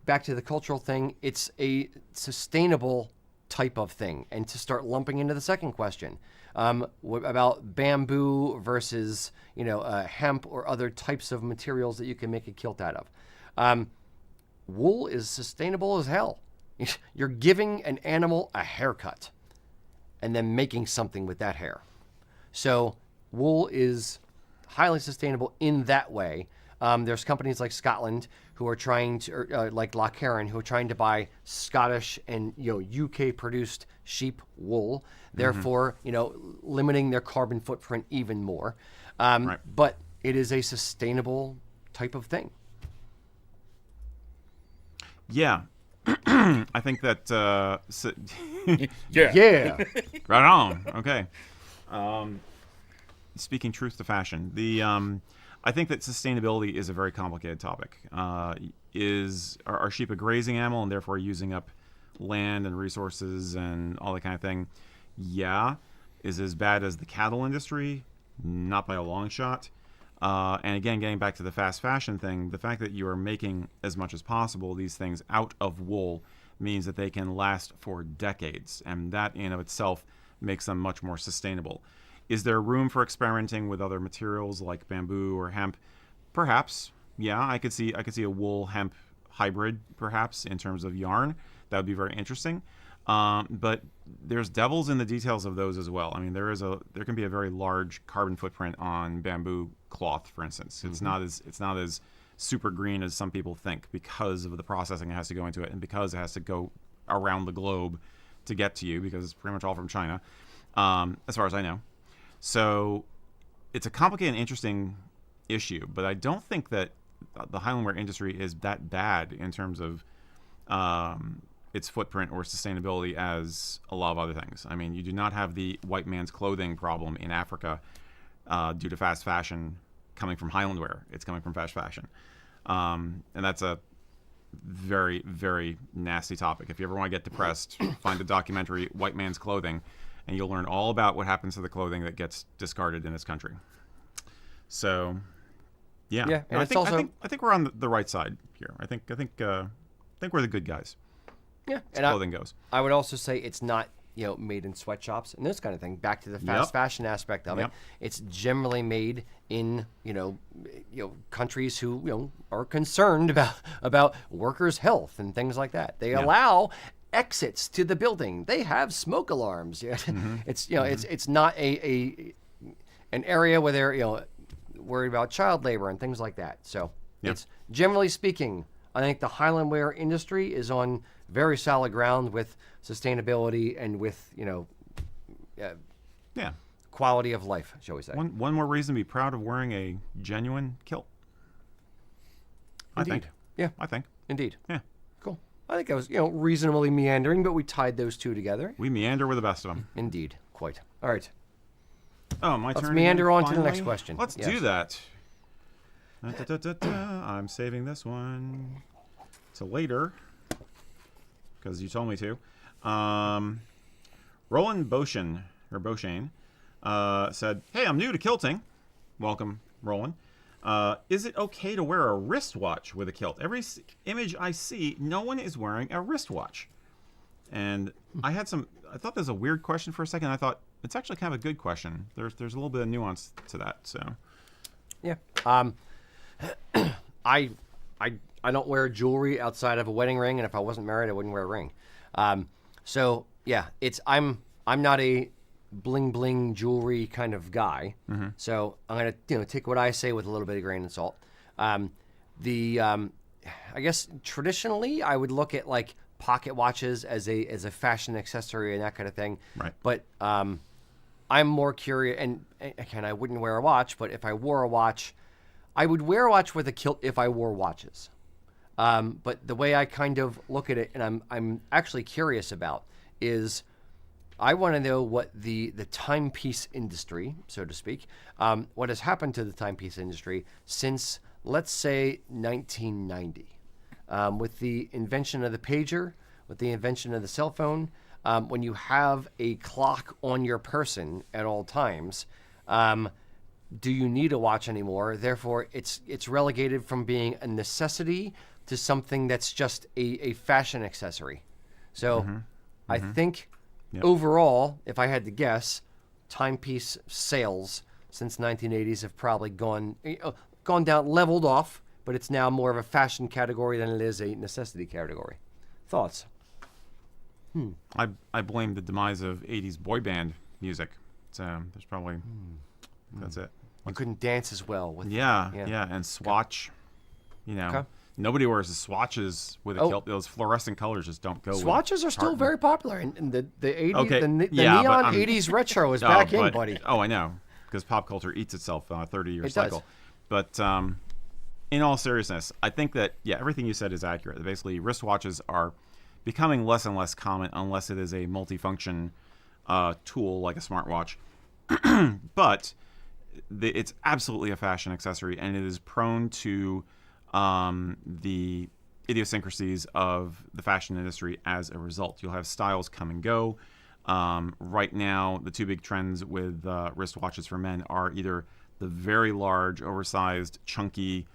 back to the cultural thing, it's a sustainable type of thing. And to start lumping into the second question, what about bamboo versus, hemp or other types of materials that you can make a kilt out of? Wool is sustainable as hell. You're giving an animal a haircut and then making something with that hair. So wool is highly sustainable in that way. There's companies like Scotland who are trying to, or like Loch Heron, who are trying to buy Scottish and UK produced sheep wool, therefore limiting their carbon footprint even more. But it is a sustainable type of thing. Yeah. I think that Yeah. right on. Okay. Speaking truth to fashion, I think that sustainability is a very complicated topic. Are sheep a grazing animal and therefore using up land and resources and all that kind of thing? Yeah. Is it as bad as the cattle industry? Not by a long shot. And again, getting back to the fast fashion thing, the fact that you are making as much as possible these things out of wool means that they can last for decades, and that in of itself makes them much more sustainable. Is there room for experimenting with other materials like bamboo or hemp? Perhaps. Yeah, I could see a wool hemp hybrid perhaps in terms of yarn. That would be very interesting. But there's devils in the details of those as well. I mean, there can be a very large carbon footprint on bamboo cloth, for instance. It's not as super green as some people think because of the processing that has to go into it and because it has to go around the globe to get to you because it's pretty much all from China, as far as I know. So it's a complicated and interesting issue, but I don't think that the Highland wear industry is that bad in terms of its footprint or sustainability as a lot of other things. I mean, you do not have the white man's clothing problem in Africa due to fast fashion coming from Highland wear. It's coming from fast fashion. And that's a very, very nasty topic. If you ever want to get depressed, find the documentary White Man's Clothing, and you'll learn all about what happens to the clothing that gets discarded in this country. So, yeah. Yeah, and I think we're on the right side here. I think we're the good guys. Yeah, as clothing goes. I would also say it's not made in sweatshops and this kind of thing. Back to the fast fashion aspect of it, it's generally made in countries who are concerned about workers' health and things like that. They allow exits to the building. They have smoke alarms. It's not an area where they're worried about child labor and things like that. So it's generally speaking, I think the Highland wear industry is on very solid ground with sustainability and with quality of life, shall we say. One more reason to be proud of wearing a genuine kilt. Indeed. I think. Yeah. I think. Indeed. Yeah. Cool. I think I was reasonably meandering, but we tied those two together. We meander with the best of them. Indeed. Quite. All right. Oh, my turn. Let's meander on to the finally? next question. Let's do that. I'm saving this one to later because you told me to. Roland Beauchesne said, "Hey, I'm new to kilting." Welcome, Roland. Is it okay to wear a wristwatch with a kilt? Every image I see, no one is wearing a wristwatch. And I thought that was a weird question for a second. I thought it's actually kind of a good question. There's a little bit of nuance to that. So, yeah. I don't wear jewelry outside of a wedding ring, and if I wasn't married, I wouldn't wear a ring. So yeah, I'm not a bling bling jewelry kind of guy. Mm-hmm. So I'm gonna take what I say with a little bit of grain of salt. I guess traditionally I would look at like pocket watches as a fashion accessory and that kind of thing. Right. But I'm more curious, and again, I wouldn't wear a watch, but if I wore a watch, I would wear a watch with a kilt if I wore watches. But the way I kind of look at it, and I'm actually curious about, is I want to know what the timepiece industry, so to speak, what has happened to the timepiece industry since, let's say, 1990. With the invention of the pager, with the invention of the cell phone, when you have a clock on your person at all times, do you need a watch anymore? Therefore, it's relegated from being a necessity to something that's just a fashion accessory. So I think overall, if I had to guess, timepiece sales since 1980s have probably gone down, leveled off, but it's now more of a fashion category than it is a necessity category. Thoughts? I blame the demise of 80s boy band music. So there's probably that's it. You couldn't dance as well with Yeah, and swatch. You know, nobody wears the swatches with a kilt. Those fluorescent colors just don't go. Swatches are still tartan. very popular, and the 80s, Okay, the yeah, but neon 80s retro is back in, buddy. Oh, I know, because pop culture eats itself on a 30-year It cycle. does. But in all seriousness, I think that everything you said is accurate. Basically, wristwatches are becoming less and less common unless it is a multifunction tool like a smartwatch. But it's absolutely a fashion accessory, and it is prone to the idiosyncrasies of the fashion industry as a result. You'll have styles come and go. Right now, the two big trends with wristwatches for men are either the very large, oversized, chunky,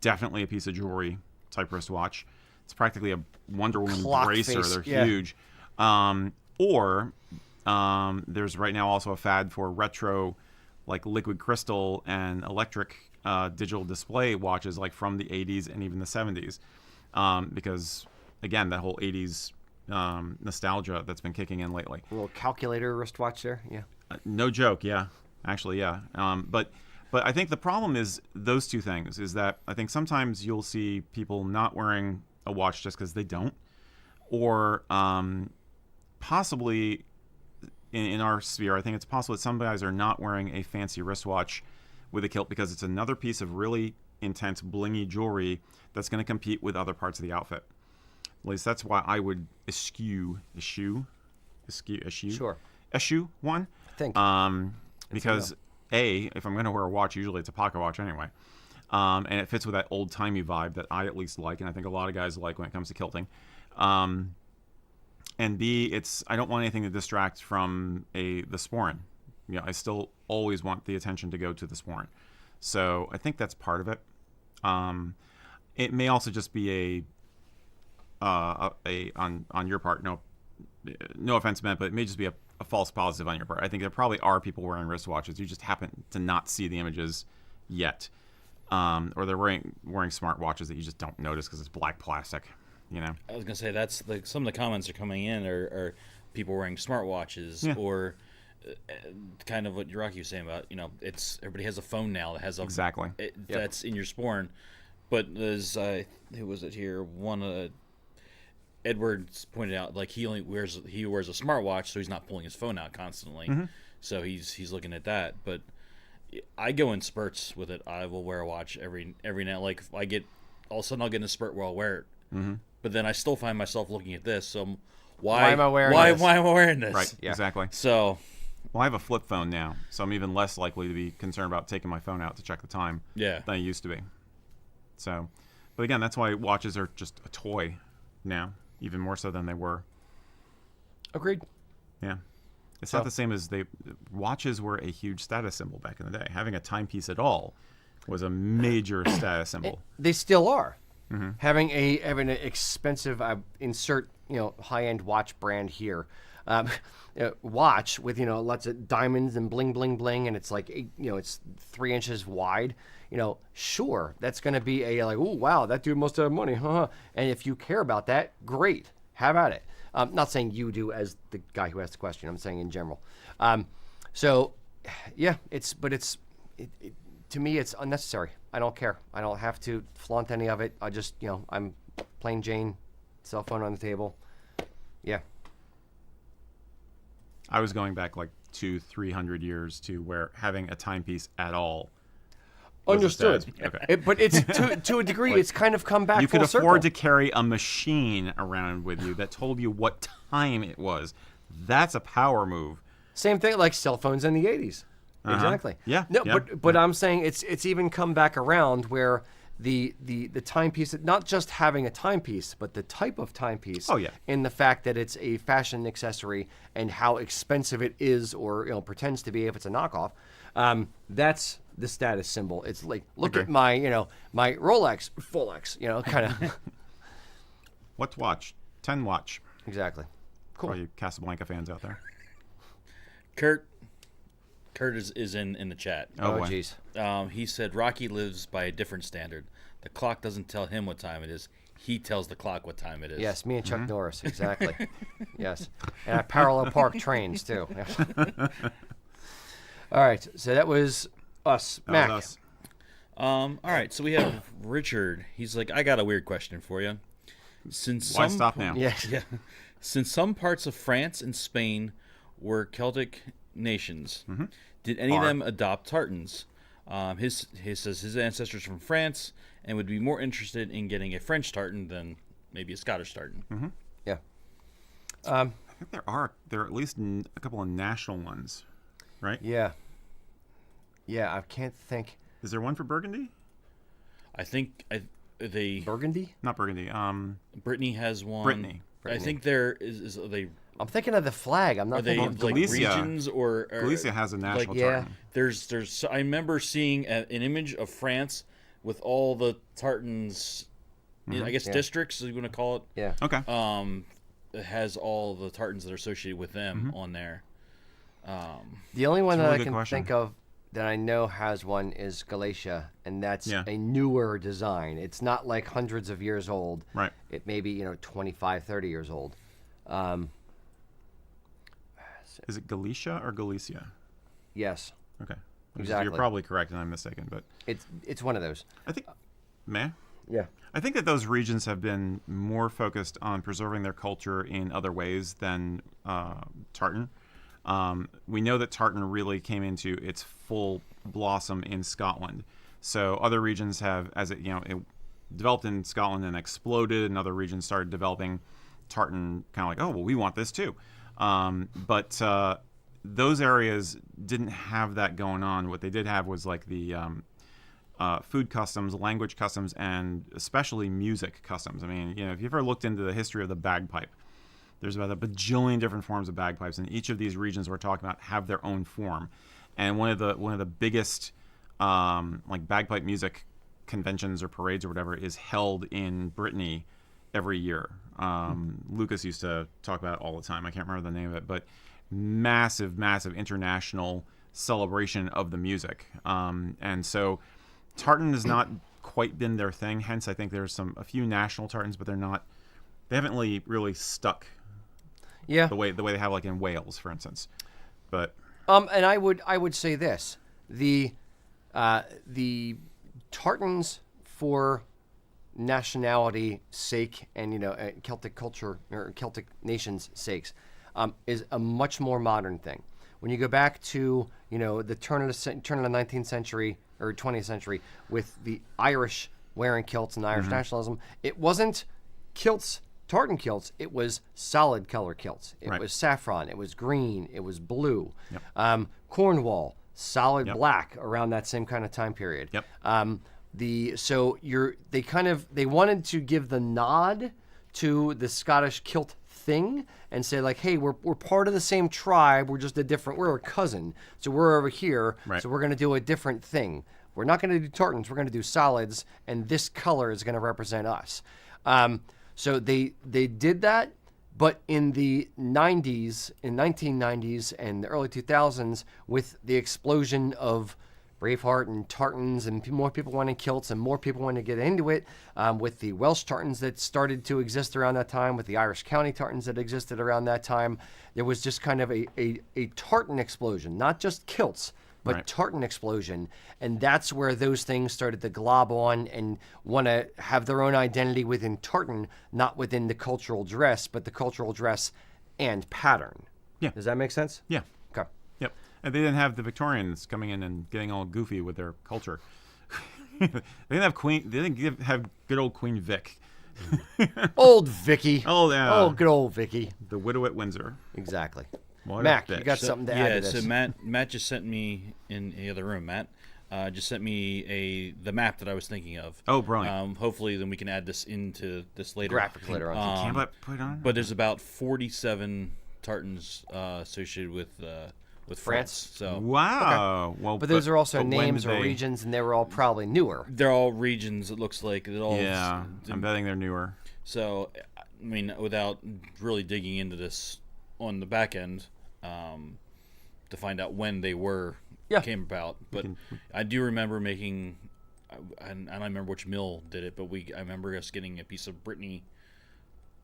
definitely a piece of jewelry type wristwatch. It's practically a Wonder Woman Clock bracer. face, They're huge. Or there's right now also a fad for retro, like liquid crystal and electric digital display watches, like from the 80s and even the 70s. Because, again, that whole 80s nostalgia that's been kicking in lately. A little calculator wristwatch there, yeah. No joke, yeah. Actually, yeah. But I think the problem is those two things, is that I think sometimes you'll see people not wearing a watch just because they don't, or possibly in our sphere, I think it's possible that some guys are not wearing a fancy wristwatch with a kilt because it's another piece of really intense blingy jewelry that's going to compete with other parts of the outfit. At least that's why I would eschew one. I think. Because if I'm going to wear a watch, usually it's a pocket watch anyway. And it fits with that old-timey vibe that I at least like, and I think a lot of guys like when it comes to kilting. And B, I don't want anything to distract from the sporran. I still always want the attention to go to the sporran. So I think that's part of it. It may also just be on your part. No offense meant, but it may just be a false positive on your part. I think there probably are people wearing wristwatches. You just happen to not see the images yet. Or they're wearing smartwatches that you just don't notice because it's black plastic. I was gonna say that's some of the comments are coming in are people wearing smartwatches or kind of what Rocky was saying about it's everybody has a phone now that has a exactly that's in your sporran, but there's who was it here Edwards pointed out like he wears a smartwatch so he's not pulling his phone out constantly, so he's looking at that. But I go in spurts with it. I will wear a watch every now, like if I get all of a sudden I'll get in a spurt where I'll wear it. But then I still find myself looking at this. So why am I wearing this? Why am I wearing this? Right, exactly. So, I have a flip phone now, so I'm even less likely to be concerned about taking my phone out to check the time than I used to be. So, but again, that's why watches are just a toy now, even more so than they were. Agreed. Yeah. It's not the same as watches were a huge status symbol back in the day. Having a timepiece at all was a major status symbol. They still are. Having an expensive insert high-end watch brand here, watch with lots of diamonds and bling bling bling, and it's like it's 3 inches wide. Sure, that's going to be a like, oh wow, that dude must have money, huh? And if you care about that, great, have at it. Not saying you do as the guy who asked the question. I'm saying in general. So yeah, to me, it's unnecessary. I don't care. I don't have to flaunt any of it. I just, I'm plain Jane, cell phone on the table. Yeah. I was going back like 200-300 years to where having a timepiece at all Understood. his dad's. Okay. But it's to a degree, it's kind of come back You could full afford to circle. carry a machine around with you that told you what time it was. That's a power move. Same thing like cell phones in the 80s. Exactly. Yeah, No, yeah, but I'm saying it's even come back around where the timepiece, not just having a timepiece, but the type of timepiece. Oh, yeah. And the fact that it's a fashion accessory and how expensive it is, or pretends to be if it's a knockoff. That's the status symbol. It's like, look Okay. at my my Rolex, Folex, kind of. What watch? 10 watch. Exactly. For all you Casablanca fans out there. Kurt is in the chat. Oh, boy. jeez. He said Rocky lives by a different standard. The clock doesn't tell him what time it is. He tells the clock what time it is. Yes, me and Chuck Norris, exactly. Yes, and I parallel park trains too. All right, so that was us, That Mac. was us. All right, so we have Richard. He's like, I got a weird question for you. Since Why some stop now? Yeah. Yeah. Since some parts of France and Spain were Celtic nations, did any of them adopt tartans? He says his ancestors from France and would be more interested in getting a French tartan than maybe a Scottish tartan. Yeah. I think there are at least a couple of national ones, right? Yeah. Yeah, I can't think. Is there one for Burgundy? I think they Burgundy? Not Burgundy. Brittany has one. Brittany. I think there is they I'm thinking of the flag. I'm are not they thinking. like Galicia. regions or Galicia has a national yeah. tartan. There's I remember seeing an image of France with all the tartans, I guess Yeah. districts, you want to call it. Yeah. Okay. It has all the tartans that are associated with them on there. The only one It's a that really I good can question. think of that I know has one is Galatia, and that's Yeah. a newer design. It's not like hundreds of years old. Right. It may be 25, 30 years old. Is it Galicia or Galicia? Yes, Okay. Exactly. You're probably correct, and I'm mistaken, but it's one of those. I think, man, Yeah. I think that those regions have been more focused on preserving their culture in other ways than tartan. We know that tartan really came into its full blossom in Scotland. So other regions have, as it developed in Scotland and exploded, and other regions started developing tartan, kind of like, oh well, we want this too. But those areas didn't have that going on. What they did have was like the food customs, language customs, and especially music customs. I mean, if you ever looked into the history of the bagpipe, there's about a bajillion different forms of bagpipes, and each of these regions we're talking about have their own form. And one of the biggest like bagpipe music conventions or parades or whatever is held in Brittany every year. Lucas used to talk about it all the time. I can't remember the name of it, but massive international celebration of the music. And so tartan has not quite been their thing. Hence, I think there's a few national tartans, but they haven't really stuck Yeah. the way they have like in Wales, for instance. But And I would say this: the tartans for nationality sake and Celtic culture or Celtic nations' sakes is a much more modern thing. When you go back to the turn of the 19th century or 20th century with the Irish wearing kilts and Irish nationalism, it wasn't kilts, tartan kilts. It was solid color kilts. It Right. was saffron. It was green. It was blue. Cornwall, solid black around that same kind of time period. Yep. They wanted to give the nod to the Scottish kilt thing and say like, hey, we're part of the same tribe. We're a cousin. So we're over here. Right. So we're going to do a different thing. We're not going to do tartans. We're going to do solids, and this color is going to represent us. So they did that, but in the 1990s and the early 2000s, with the explosion of Braveheart and tartans and more people wanting kilts and more people wanting to get into it, with the Welsh tartans that started to exist around that time, with the Irish county tartans that existed around that time, there was just kind of a tartan explosion, not just kilts, but Right. tartan explosion. And that's where those things started to glob on and want to have their own identity within tartan, not within the cultural dress, but the cultural dress and pattern. Yeah. Does that make sense? yeah, Okay. yep. And they didn't have the Victorians coming in and getting all goofy with their culture. They didn't have Queen. They didn't have good old Queen Vic. Old Vicky. Oh yeah. Oh, good old Vicky. The widow at Windsor. Exactly. What a Mac, you bitch. got something to add to this? So Matt just sent me in the other room. Matt just sent me the map that I was thinking of. Oh, brilliant. Hopefully, then we can add this into this later. Graphics later on. Can't put it on. But there's about 47 tartans associated with France. So Wow. Well, But those are also when names did or they- regions, and they were all probably newer. they're all regions. It looks like it all. Yeah, I'm betting they're newer. So, I mean, without really digging into this on the back end, to find out when they came about, but I do remember making, and I don't remember which mill did it, but I remember us getting a piece of Brittany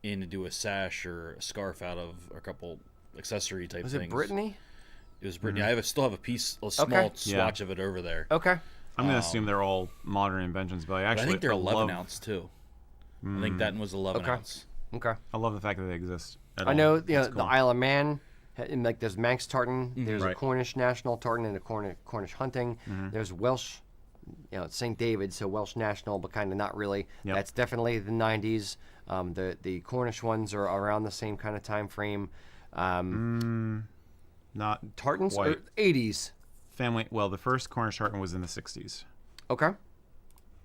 in to do a sash or a scarf out of a couple accessory type Was things. it Brittany? It was Brittany. I still have a small swatch of it over there. Okay. I'm going to assume they're all modern inventions, but But I think they're 11 ounce too. I think that one was 11 Okay. ounce. Okay. I love the fact that they exist. I know, That's the cool. Isle of Man, and like there's Manx tartan, there's a Right. Cornish national tartan, and a Cornish hunting. There's Welsh, it's St. David, so Welsh national, but kind of not really. Yep. That's definitely the 90s. The Cornish ones are around the same kind of time frame. Not Tartans quite. are 80s. Family. Well, the first Cornish tartan was in the 60s. Okay.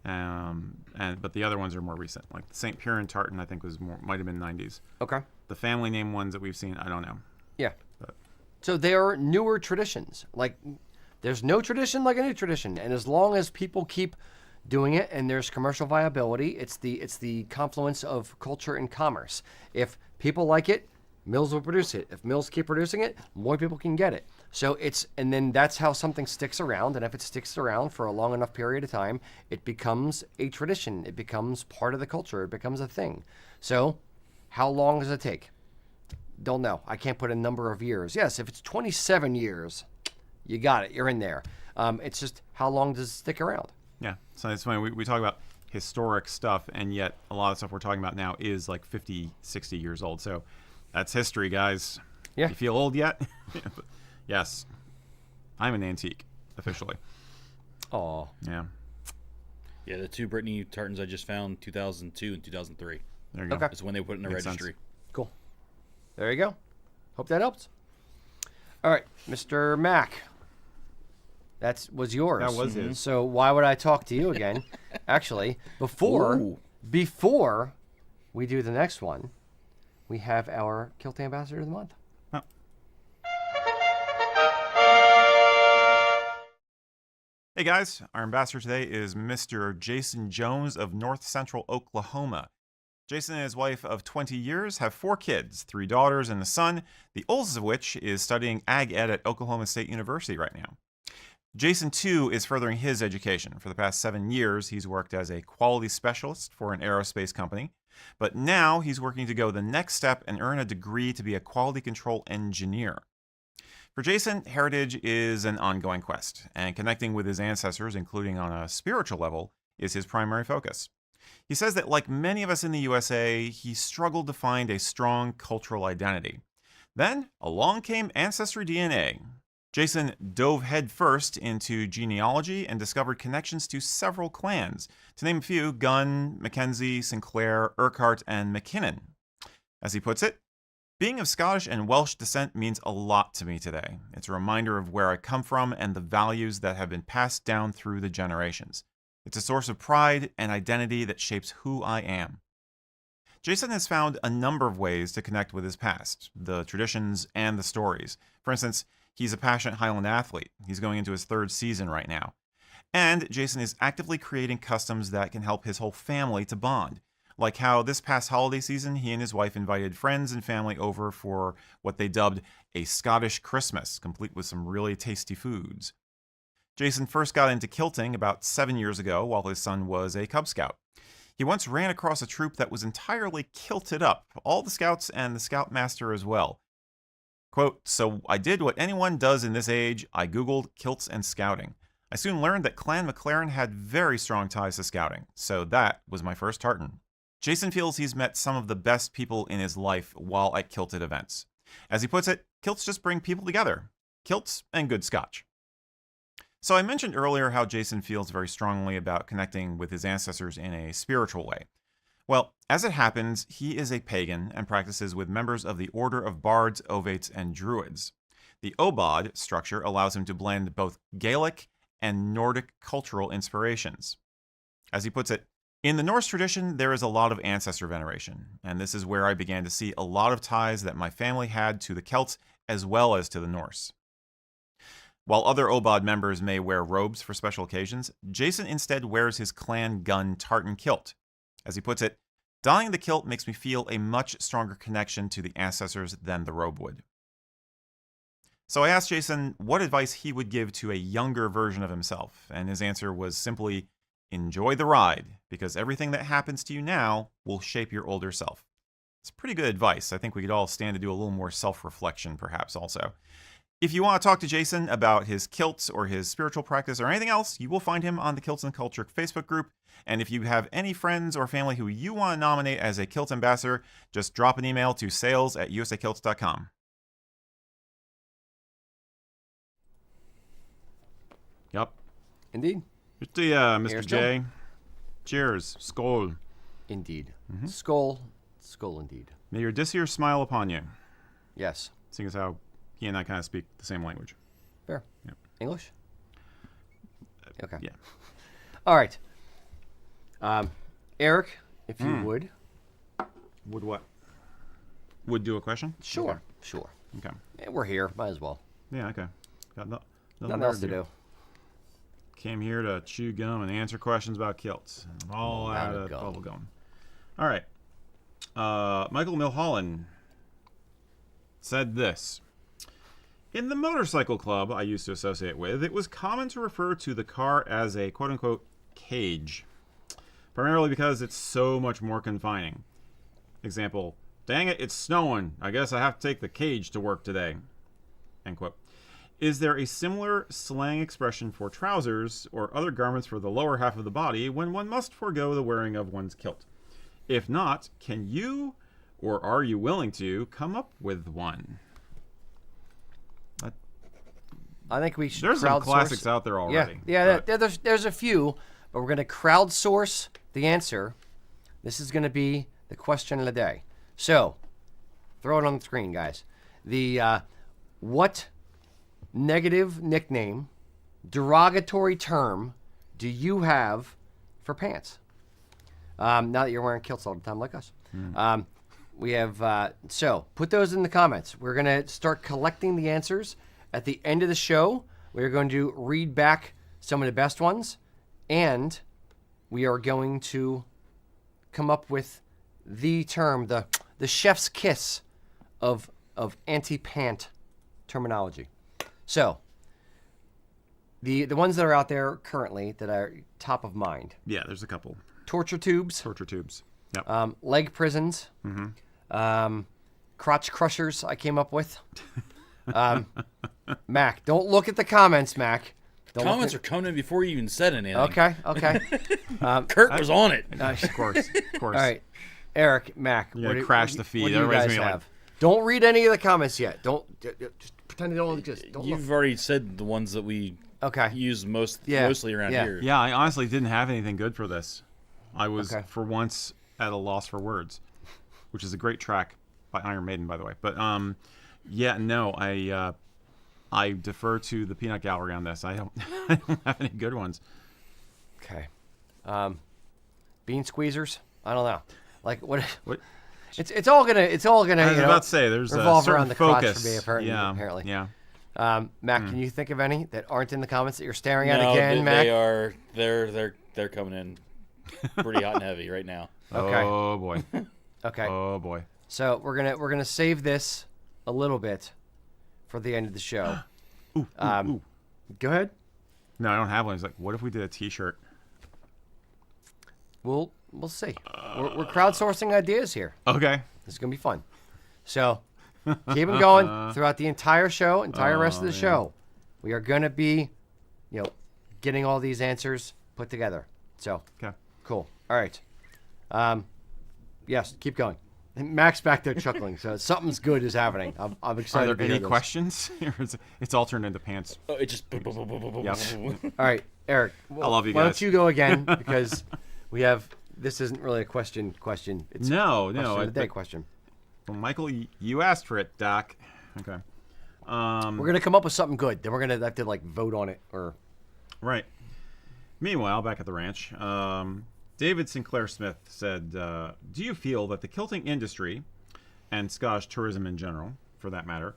But the other ones are more recent. Like the St. Piran tartan, I think might have been 90s. Okay. The family name ones that we've seen, I don't know. Yeah. But- So they are newer traditions. Like, there's no tradition like a new tradition, and as long as people keep doing it and there's commercial viability, it's the confluence of culture and commerce. If people like it, mills will produce it. If mills keep producing it, more people can get it. So and then that's how something sticks around. And if it sticks around for a long enough period of time, it becomes a tradition. It becomes part of the culture. It becomes a thing. So how long does it take? Don't know. I can't put a number of years. Yes, if it's 27 years, you got it. You're in there. It's just how long does it stick around? Yeah. So it's funny. We talk about historic stuff, and yet a lot of stuff we're talking about now is like 50, 60 years old. So that's history, guys. Yeah. You feel old yet? Yes. I'm an antique, officially. Oh, Yeah. Yeah, the two Brittany tartans I just found, 2002 and 2003. There you go. Okay. That's when they put it in the Makes sense. registry. cool. There you go. Hope that helps. All right, Mr. Mac. That was yours. That was his. So why would I talk to you again? Actually, before we do the next one, we have our Kilt Ambassador of the Month. Oh. Hey guys, our ambassador today is Mr. Jason Jones of North Central Oklahoma. Jason and his wife of 20 years have 4 kids, 3 daughters and a son, the oldest of which is studying Ag Ed at Oklahoma State University right now. Jason, too, is furthering his education. For the past 7 years, he's worked as a quality specialist for an aerospace company, but now he's working to go the next step and earn a degree to be a quality control engineer. For Jason, heritage is an ongoing quest, and connecting with his ancestors, including on a spiritual level, is his primary focus. He says that, like many of us in the USA, he struggled to find a strong cultural identity. Then, along came Ancestry DNA. Jason dove headfirst into genealogy and discovered connections to several clans. To name a few, Gunn, Mackenzie, Sinclair, Urquhart, and McKinnon. As he puts it, being of Scottish and Welsh descent means a lot to me today. It's a reminder of where I come from and the values that have been passed down through the generations. It's a source of pride and identity that shapes who I am. Jason has found a number of ways to connect with his past, the traditions, and the stories. For instance, he's a passionate Highland athlete. He's going into his 3rd season right now. And Jason is actively creating customs that can help his whole family to bond. Like how this past holiday season, he and his wife invited friends and family over for what they dubbed a Scottish Christmas, complete with some really tasty foods. Jason first got into kilting about 7 years ago while his son was a Cub Scout. He once ran across a troop that was entirely kilted up, all the scouts and the scoutmaster as well. Quote, "So I did what anyone does in this age. I Googled kilts and scouting. I soon learned that Clan McLaren had very strong ties to scouting, so that was my first tartan." Jason feels he's met some of the best people in his life while at kilted events. As he puts it, kilts just bring people together. Kilts and good scotch. So I mentioned earlier how Jason feels very strongly about connecting with his ancestors in a spiritual way. Well, as it happens, he is a pagan and practices with members of the Order of Bards, Ovates, and Druids. The Obod structure allows him to blend both Gaelic and Nordic cultural inspirations. As he puts it, in the Norse tradition, there is a lot of ancestor veneration, and this is where I began to see a lot of ties that my family had to the Celts as well as to the Norse. While other Obod members may wear robes for special occasions, Jason instead wears his clan gun tartan kilt. As he puts it, donning the kilt makes me feel a much stronger connection to the ancestors than the robe would. So I asked Jason what advice he would give to a younger version of himself, and his answer was simply, enjoy the ride, because everything that happens to you now will shape your older self. It's pretty good advice. I think we could all stand to do a little more self-reflection, perhaps, also. If you want to talk to Jason about his kilts or his spiritual practice or anything else, you will find him on the Kilts and Culture Facebook group. And if you have any friends or family who you want to nominate as a kilt ambassador, just drop an email to sales@usakilts.com. Yep. Indeed. Mr. J. Cheers. Skål. Indeed. Skull. Skull indeed. May your Disir smile upon you. Yes. Seeing as how he and I kind of speak the same language. Fair. Yep. English? Okay. Yeah. All right. Eric, if you would. Would what? Would do a question? Sure. Sure. Okay. Yeah, we're here. Might as well. Yeah, okay. Got Nothing else to do. Came here to chew gum and answer questions about kilts. I'm all out of bubble gum. All right. Michael Milholland said this. In the motorcycle club I used to associate with, it was common to refer to the car as a quote-unquote cage, primarily because it's so much more confining. Example, dang it, it's snowing. I guess I have to take the cage to work today. End quote. Is there a similar slang expression for trousers or other garments for the lower half of the body when one must forego the wearing of one's kilt? If not, can you or are you willing to come up with one? I think we should. There's some crowdsource. classics out there already. Yeah. There's a few, but we're going to crowdsource the answer. This is going to be the question of the day. So, throw it on the screen, guys. What negative nickname, derogatory term do you have for pants? Now that you're wearing kilts all the time like us. We have, so put those in the comments. We're going to start collecting the answers. At the end of the show, we're going to read back some of the best ones, and we are going to come up with the term, the chef's kiss of anti-pant terminology. So, the ones that are out there currently that are top of mind. Yeah, there's a couple. Torture tubes. Torture tubes. Yep. Leg prisons. Crotch crushers I came up with. Mac, don't look at the comments, Mac. Comments are coming in before you even said anything. Okay. Kurt was on it. Of course. All right. Eric, Mac. You're gonna crash the feed. What do you Everybody's guys gonna be have? Don't read any of the comments yet. Don't just pretend they don't exist. Don't You've look. already said the ones that we use mostly around here. Yeah, I honestly didn't have anything good for this. I was, Okay. for once, at a loss for words, which is a great track by Iron Maiden, by the way. But, yeah, no, I defer to the Peanut Gallery on this. I don't have any good ones. Okay. Bean squeezers? I don't know. Like what? It's all gonna. I was about to say there's revolve a certain around the crotch focus. for me, apparently. Yeah. Mac, can you think of any that aren't in the comments that you're staring at No, again, Mac? they are. They're coming in pretty hot and heavy right now. Okay. Oh boy. Okay. Oh boy. So we're gonna save this a little bit for the end of the show. Ooh. Go ahead. No, I don't have one. It's like, what if we did a T-shirt? We'll see. We're crowdsourcing ideas here. Okay. This is gonna be fun. So keep them going throughout the entire show, rest of the show. We are gonna be, getting all these answers put together. So Okay. cool. All right. Yes, keep going. Max back there chuckling, so something's good is happening. I'm excited. Are there to hear any this. questions? It's all turned into pants. Oh, it just. Yep. All right, Eric. Well, I love you Why guys. don't you go again because we have. This isn't really a question. It's No. question of the day question. Well, Michael, you asked for it, Doc. Okay. We're gonna come up with something good. Then we're gonna have to like vote on it or. Right. Meanwhile, back at the ranch, David Sinclair Smith said, do you feel that the kilting industry, and Scottish tourism in general, for that matter,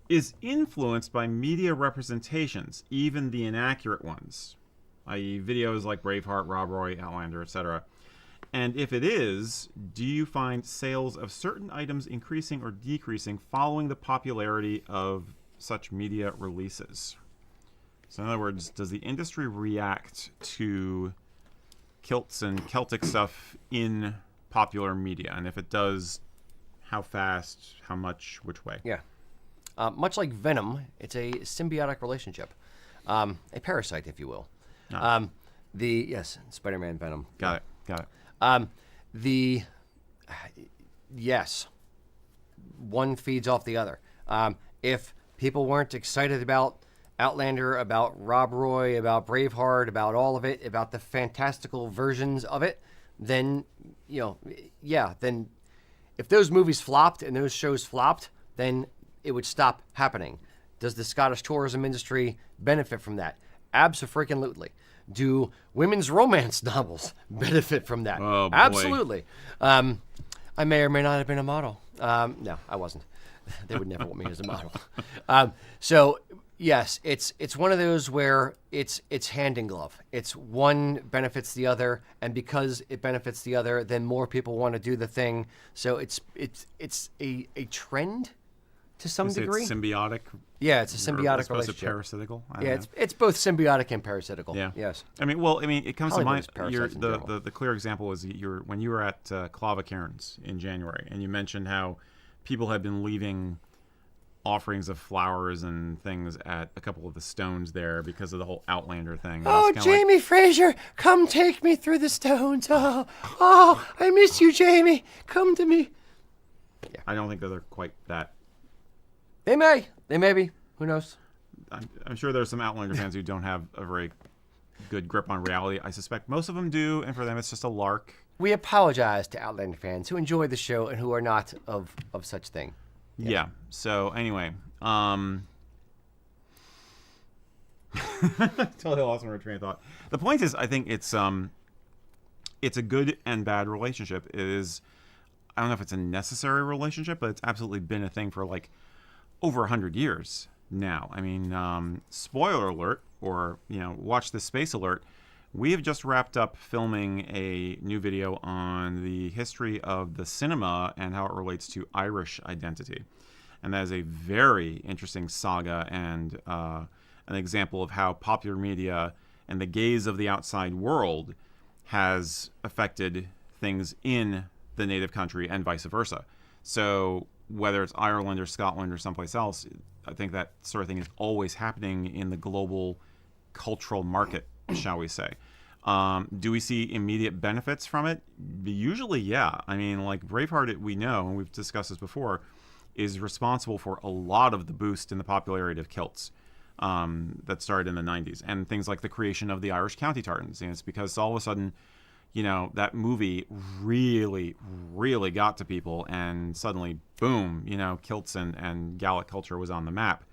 is influenced by media representations, even the inaccurate ones, i.e. videos like Braveheart, Rob Roy, Outlander, etc.? And if it is, do you find sales of certain items increasing or decreasing following the popularity of such media releases? So in other words, does the industry react to kilts and Celtic stuff in popular media? And if it does, how fast, how much, which way? Yeah. Much like Venom, it's a symbiotic relationship, a parasite, if you will. Yes, Spider-Man Venom. Got it. Yes, one feeds off the other. If people weren't excited about Outlander, about Rob Roy, about Braveheart, about all of it, about the fantastical versions of it, then, then if those movies flopped and those shows flopped, then it would stop happening. Does the Scottish tourism industry benefit from that? Abso-freaking-lutely. Do women's romance novels benefit from that? Oh, boy. Absolutely. I may or may not have been a model. No, I wasn't. They would never want me as a model. So yes, it's one of those where it's hand in glove. It's one benefits the other, and because it benefits the other, then more people want to do the thing. So it's a trend to some degree. It's symbiotic. Yeah, it's a symbiotic relationship. Parasitical. I don't Yeah, know. it's both symbiotic and parasitical. Yeah. Yes. It comes to Hollywood mind. is parasites in general. The clear example is when you were at Clava Cairns in January, and you mentioned how people had been leaving offerings of flowers and things at a couple of the stones there because of the whole Outlander thing. And Oh, it's kinda Jamie Fraser, come take me through the stones. Oh, I miss you, Jamie. Come to me. I don't think that they're quite that. They may be. Who knows? I'm sure there's some Outlander fans who don't have a very good grip on reality. I suspect most of them do, and for them it's just a lark. We apologize to Outlander fans who enjoy the show and who are not of such thing. Yeah. So anyway, totally lost my train of thought. The point is, I think it's a good and bad relationship. It is. I don't know if it's a necessary relationship, but it's absolutely been a thing for like over 100 years now. I mean, spoiler alert, or watch this space alert. We have just wrapped up filming a new video on the history of the cinema and how it relates to Irish identity. And that is a very interesting saga and an example of how popular media and the gaze of the outside world has affected things in the native country and vice versa. So whether it's Ireland or Scotland or someplace else, I think that sort of thing is always happening in the global cultural market, shall we say. Do we see immediate benefits from it? Usually, yeah. I mean, like Braveheart, we know, and we've discussed this before, is responsible for a lot of the boost in the popularity of kilts that started in the 90s. And things like the creation of the Irish county tartans. And it's because all of a sudden, that movie really, really got to people, and suddenly, boom, kilts and Gaelic culture was on the map.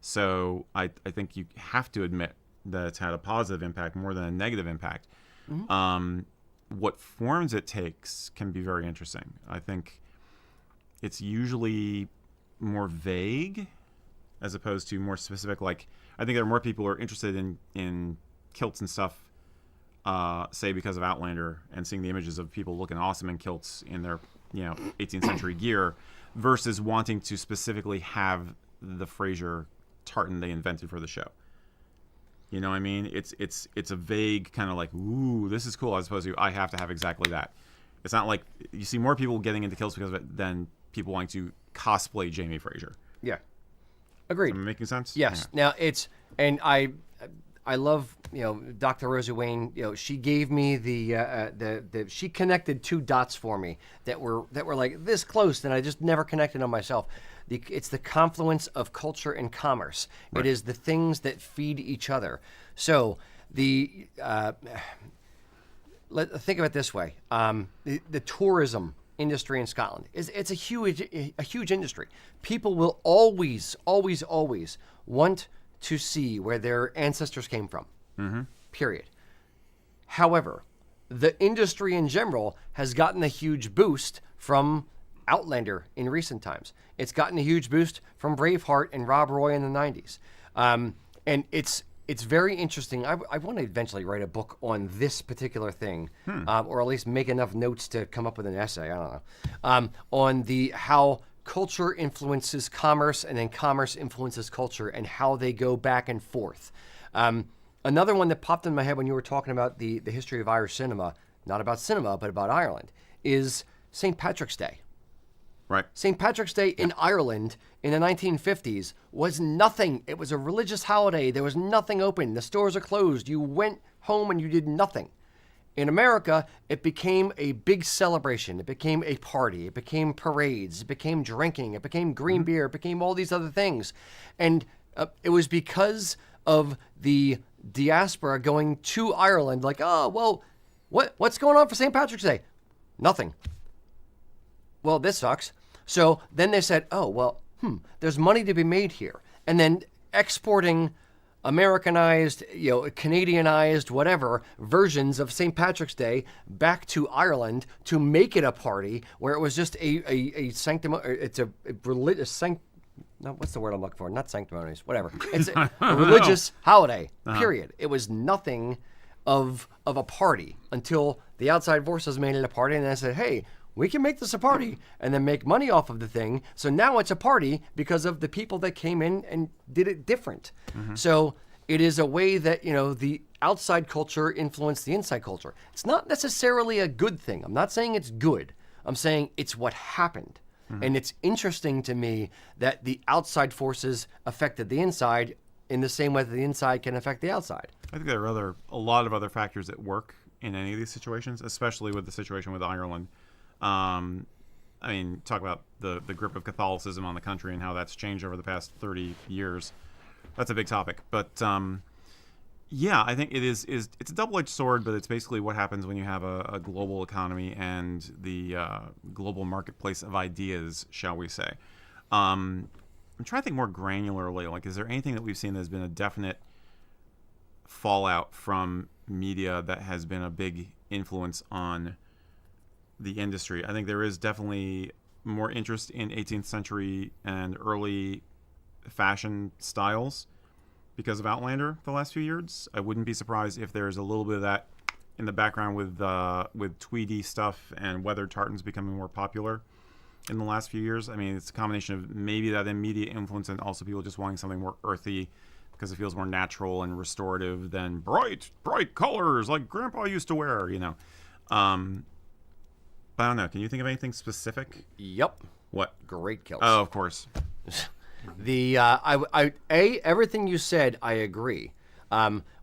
So I think you have to admit that it's had a positive impact more than a negative impact. Mm-hmm. What forms it takes can be very interesting. I think it's usually more vague as opposed to more specific. Like, I think there are more people who are interested in kilts and stuff, say because of Outlander and seeing the images of people looking awesome in kilts in their 18th century gear, versus wanting to specifically have the Fraser tartan they invented for the show. You know what I mean? It's a vague kind of like, ooh, this is cool, as opposed to I have to have exactly that. It's not like you see more people getting into kilts because of it than people wanting to cosplay Jamie Fraser. Yeah. Agreed. Am I making sense? Yes. Yeah. Now I I love, Dr. Rosie Wayne. She gave me she connected two dots for me that were like this close, and I just never connected on myself. It's the confluence of culture and commerce. Right. It is the things that feed each other. So think of it this way: the tourism industry in Scotland it's a huge industry. People will always want to see where their ancestors came from. Mm-hmm. Period. However, the industry in general has gotten a huge boost from Outlander in recent times. It's gotten a huge boost from Braveheart and Rob Roy in the 90s. And it's very interesting. I want to eventually write a book on this particular thing, or at least make enough notes to come up with an essay. I don't know. On how culture influences commerce, and then commerce influences culture, and how they go back and forth. Another one that popped in my head when you were talking about the history of Irish cinema, not about cinema, but about Ireland, is St. Patrick's Day. Right. St. Patrick's Day in Ireland in the 1950s was nothing. It was a religious holiday. There was nothing open. The stores are closed. You went home and you did nothing. In America, it became a big celebration. It became a party. It became parades. It became drinking. It became green beer. It became all these other things. And it was because of the diaspora going to Ireland like, oh, well, what's going on for St. Patrick's Day? Nothing. Well, this sucks. So then they said, oh, well, there's money to be made here. And then exporting Americanized, Canadianized, whatever, versions of St. Patrick's Day back to Ireland to make it a party where it was just a sanctum. It's a religious no, what's the word I'm looking for? Not sanctimonious, whatever. It's a religious holiday, period. It was nothing of a party until the outside forces made it a party, and then said, hey, we can make this a party and then make money off of the thing. So now it's a party because of the people that came in and did it different. Mm-hmm. So it is a way that, the outside culture influenced the inside culture. It's not necessarily a good thing. I'm not saying it's good. I'm saying it's what happened. Mm-hmm. And it's interesting to me that the outside forces affected the inside in the same way that the inside can affect the outside. I think there are a lot of other factors at work in any of these situations, especially with the situation with Ireland. Talk about the grip of Catholicism on the country and how that's changed over the past 30 years. That's a big topic. But, I think it's a double-edged sword, but it's basically what happens when you have a global economy and the global marketplace of ideas, shall we say. I'm trying to think more granularly. Like, is there anything that we've seen that's been a definite fallout from media that has been a big influence on the industry? I think there is definitely more interest in 18th century and early fashion styles because of Outlander the last few years. I wouldn't be surprised if there's a little bit of that in the background with tweedy stuff and weathered tartans becoming more popular in the last few years. I mean, it's a combination of maybe that immediate influence and also people just wanting something more earthy because it feels more natural and restorative than bright colors like Grandpa used to wear, I don't know. Can you think of anything specific? Yep. What? Great kilts. Oh, of course. Everything you said, I agree.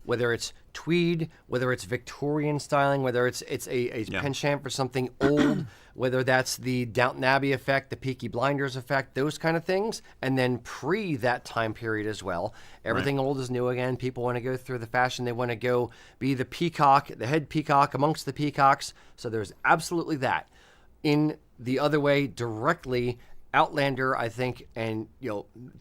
Whether it's tweed, whether it's Victorian styling, whether it's a penchant for something old, whether that's the Downton Abbey effect, the Peaky Blinders effect, those kind of things, and then pre that time period as well. Everything old is new again. People want to go through the fashion. They want to go be the peacock, the head peacock amongst the peacocks. So there's absolutely that. In the other way, directly, Outlander, I think, and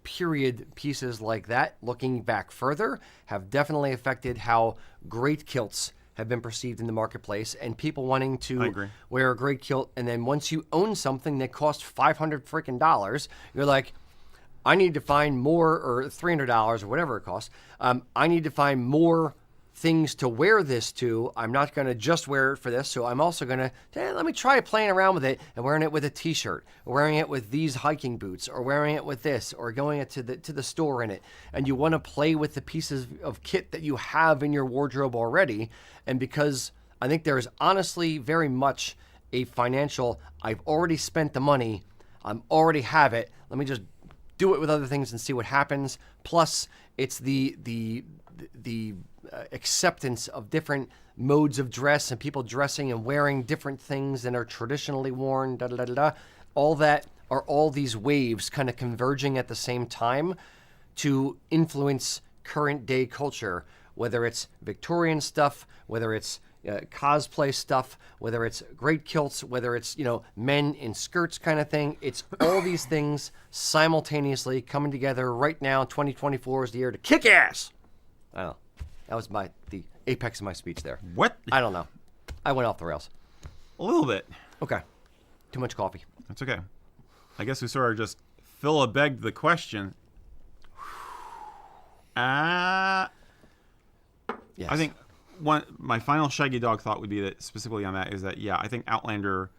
period pieces like that, looking back further, have definitely affected how great kilts have been perceived in the marketplace, and people wanting to wear a great kilt. And then once you own something that costs $500 freaking dollars, you're like, I need to find more, or $300 or whatever it costs. I need to find more things to wear this to. I'm not going to just wear it for this, so I'm also going to, let me try playing around with it and wearing it with a t-shirt, or wearing it with these hiking boots, or wearing it with this, or going it to the store in it. And you want to play with the pieces of kit that you have in your wardrobe already. And because I think there is honestly very much a financial, I've already spent the money, I already have it, let me just do it with other things and see what happens. Plus, it's the acceptance of different modes of dress and people dressing and wearing different things than are traditionally worn, da da da da, da. All that are all these waves kind of converging at the same time to influence current day culture, whether it's Victorian stuff, whether it's cosplay stuff, whether it's great kilts, whether it's, men in skirts kind of thing. It's all these things simultaneously coming together right now. 2024 is the year to kick ass. I don't know. That was the apex of my speech there. What? I don't know. I went off the rails. A little bit. Okay. Too much coffee. That's okay. I guess we sort of just begged the question. Yes. I think my final shaggy dog thought would be that specifically on that is that, I think Outlander,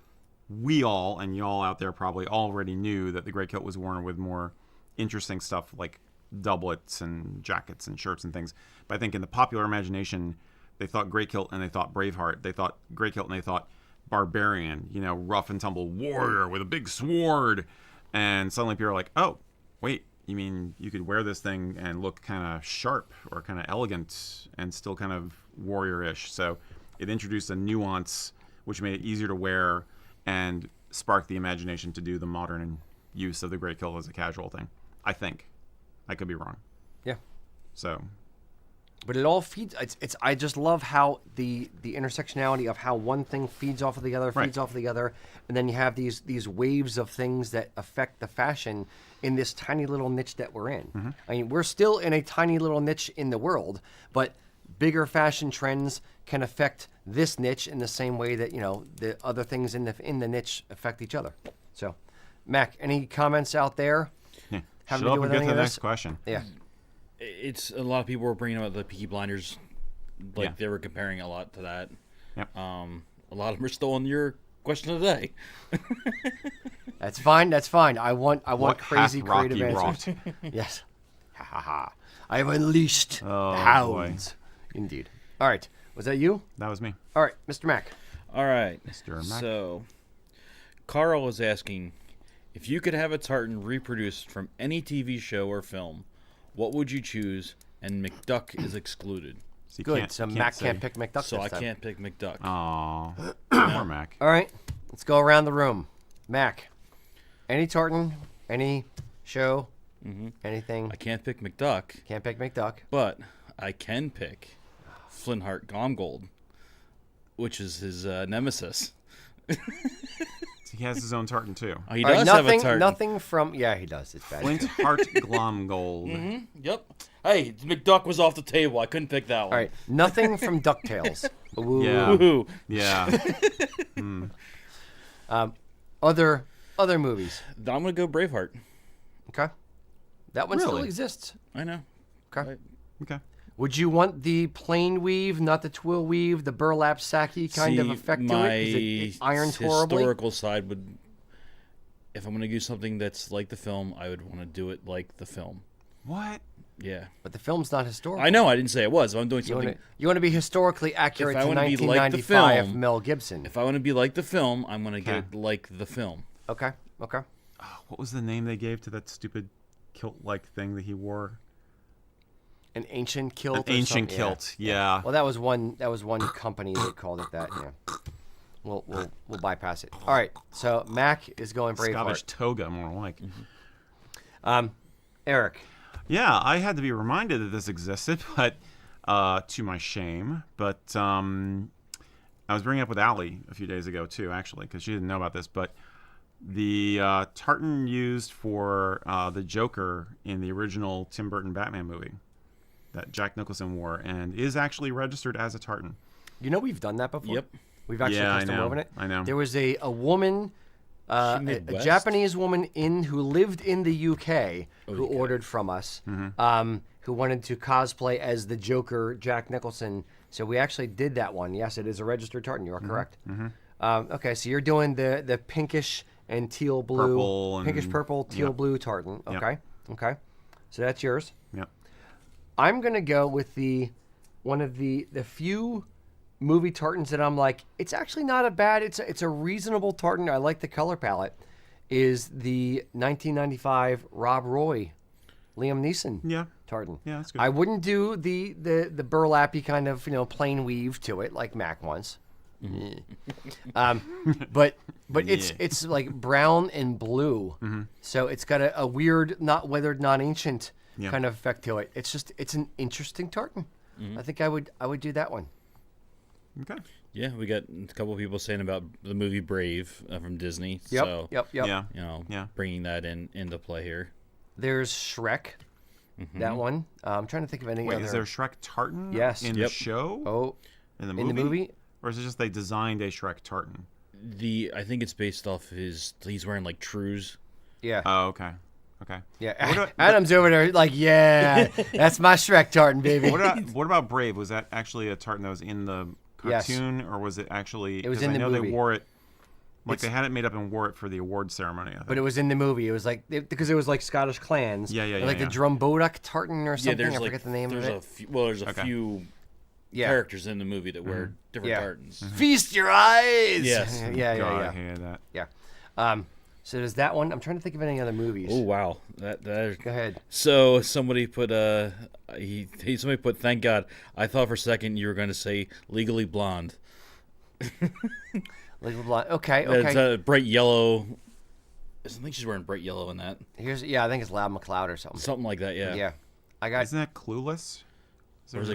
we all, and y'all out there probably already knew that the Grey Kilt was worn with more interesting stuff like doublets and jackets and shirts and things. But I think in the popular imagination, they thought Grey Kilt and they thought Braveheart. They thought Grey Kilt and they thought barbarian, rough and tumble warrior with a big sword. And suddenly people are like, oh, wait, you mean you could wear this thing and look kind of sharp or kind of elegant and still kind of warrior-ish. So it introduced a nuance which made it easier to wear and sparked the imagination to do the modern use of the Grey Kilt as a casual thing. I think. I could be wrong. Yeah. So. But it all feeds. I just love how the intersectionality of how one thing feeds off of the other, feeds off of the other, and then you have these waves of things that affect the fashion in this tiny little niche that we're in. Mm-hmm. I mean, we're still in a tiny little niche in the world, but bigger fashion trends can affect this niche in the same way that the other things in the niche affect each other. So, Mac, any comments out there? Yeah. Having Shut to do up with and get any to of the this? next question. Yeah. It's a lot of people were bringing up the Peaky Blinders, they were comparing a lot to that. Yep. A lot of them are still on your question of the day. That's fine. That's fine. I want What crazy hath Rocky creative answers. wrought? Yes. Ha ha ha. I have unleashed Oh, the hounds. Indeed. All right. Was that you? That was me. All right, Mr. Mac. All right. Mr. Mac. So, Carl is asking, if you could have a tartan reproduced from any TV show or film, what would you choose? And McDuck is excluded. So you Good. So Mac say. can't pick McDuck So this I time. can't pick McDuck. Aw. Poor Mac. All right. Let's go around the room. Mac. Any tartan, any show, anything. I can't pick McDuck, Can't pick McDuck. but I can pick Flintheart Gomgold, which is his nemesis. He has his own tartan too. Oh, he All right, does have a nothing, tartan. nothing from. Yeah, he does. It's bad. Flint Heart Glomgold. Yep. Hey, McDuck was off the table. I couldn't pick that one. All right. Nothing from DuckTales. Ooh. Yeah. Woohoo. Yeah. Other movies. I'm gonna go Braveheart. Okay. That one still Really? exists. I know. Okay. Right. Okay. Would you want the plain weave, not the twill weave, the burlap sacky kind of effect to it? Because it irons horribly. historical side would, if I'm gonna do something that's like the film, I would want to do it like the film. What? Yeah. But the film's not historical. I know. I didn't say it was. If I'm doing You something. want to be historically accurate If I to wanna be like the 1995 film- Mel Gibson. If I want to be like the film, I'm gonna get Okay. it like the film. Okay. Okay. Oh, what was the name they gave to that stupid kilt-like thing that he wore? An ancient kilt. An or ancient something? kilt. Yeah. Well, that was one company that called it that. Yeah. We'll bypass it. All right. So Mac is going Scottish Braveheart. toga, more like. Eric. Yeah, I had to be reminded that this existed, but to my shame. But I was bringing it up with Allie a few days ago too, actually, because she didn't know about this. But the tartan used for the Joker in the original Tim Burton Batman movie that Jack Nicholson wore, and is actually registered as a tartan. You know we've done that before. Yep. We've actually Yeah, I custom know. woven it. I know. There was a woman, a Midwest? Japanese woman who lived in the UK who ordered from us, who wanted to cosplay as the Joker, Jack Nicholson. So we actually did that one. Yes, it is a registered tartan. You are correct. Okay, so you're doing the pinkish and teal blue, Purple and- pinkish purple, teal Yep. blue tartan. Yep. Okay, okay. So that's yours. Yep. I'm gonna go with one of the few movie tartans that I'm like, it's actually not a bad. It's a reasonable tartan. I like the color palette. Is the 1995 Rob Roy Liam Neeson Yeah. tartan. Yeah, that's good. I wouldn't do the burlappy kind of plain weave to it like Mac wants. But it's like brown and blue, so it's got a weird, not weathered, not ancient kind of effect to it. It's an interesting tartan. I think I would do that one. Okay. Yeah, we got a couple of people saying about the movie Brave from Disney. Yep, So, yep. Yeah. bringing that into play here. There's Shrek, that one. I'm trying to think of any Wait, other. is there Shrek tartan Yes. in the show? Oh, In the in the movie? Or is it just they designed a Shrek tartan? I think it's based off he's wearing like trews. Yeah. Oh, okay. Okay. Yeah. Adam's over there like, yeah, that's my Shrek tartan, baby. What about Brave? Was that actually a tartan that was in the cartoon, or was it actually? It was 'cause in I the know movie. they wore it. Like they had it made up and wore it for the award ceremony. I think. But it was in the movie. It was like because it was like Scottish clans. Yeah, Like the Drumbodak tartan or something. there's I forget the name of it. There's a few characters in the movie that wear different tartans. Feast your eyes. Yes. Yeah. God, I hated that. Yeah. So there's that one. I'm trying to think of any other movies. Oh wow, that Go ahead. So somebody put somebody put, thank God. I thought for a second you were going to say Legally Blonde. Legally Blonde. Okay. It's a bright yellow. I think she's wearing bright yellow in that. I think it's Loud McLeod or something. Something like that, yeah. Yeah. I got. Isn't that Clueless?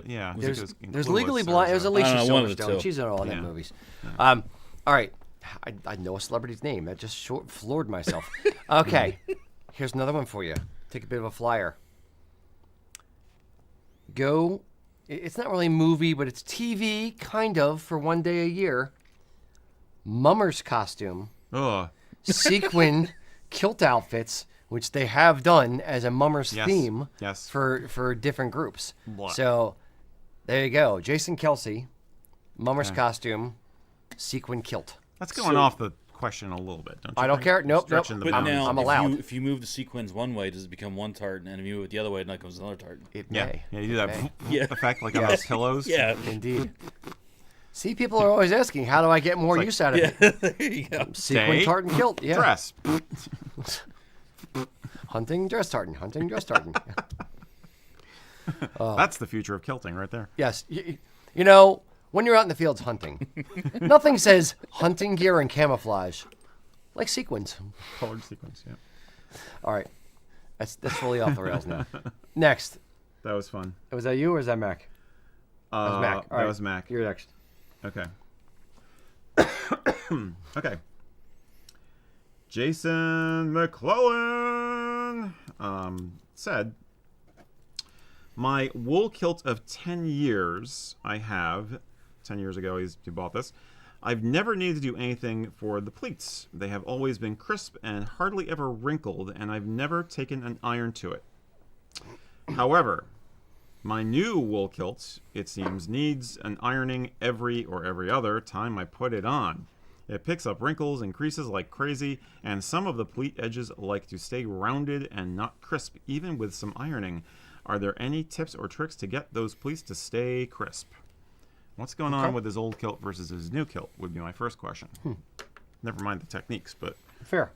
Yeah. There's Legally Blonde. It was Alicia I don't know, one of the Silverstone. two. She's in all of them movies. All right. I know a celebrity's name. That just floored myself. Okay. Here's another one for you. Take a bit of a flyer. It's not really a movie, but it's TV, kind of, for one day a year. Mummer's costume. Ugh. Sequin kilt outfits, which they have done as a Mummer's theme for different groups. Blah. So there you go. Jason Kelsey, Mummer's costume, sequin kilt. That's going off the question a little bit, don't you? I don't think? care. Nope. Stretching the But boundaries. now, I'm allowed. if you move the sequins one way, does it become one tartan? And if you move it the other way, then it becomes another tartan. It Yeah. may. Yeah, you do that Yeah. effect like on those pillows. Yeah. Indeed. See, people are always asking, how do I get more use out of it? there you go. Sequin Day, tartan kilt. Yeah. Dress. Hunting dress tartan. Hunting dress tartan. That's the future of kilting right there. Yes. You know, when you're out in the fields hunting, nothing says hunting gear and camouflage like sequins. Colored sequence, yeah. All right. That's fully off the rails now. Next. That was fun. Was that you or is that Mac? That was Mac. All That right. was Mac. You're next. Okay. Okay. Jason McClellan said, my wool kilt of 10 years I have, 10 years ago he bought this, I've never needed to do anything for the pleats. They have always been crisp and hardly ever wrinkled, and I've never taken an iron to it. However, my new wool kilt, it seems, needs an ironing every other time I put it on. It picks up wrinkles and creases like crazy, and some of the pleat edges like to stay rounded and not crisp, even with some ironing. Are there any tips or tricks to get those pleats to stay crisp? What's going on with his old kilt versus his new kilt would be my first question. Never mind the techniques, but... Fair.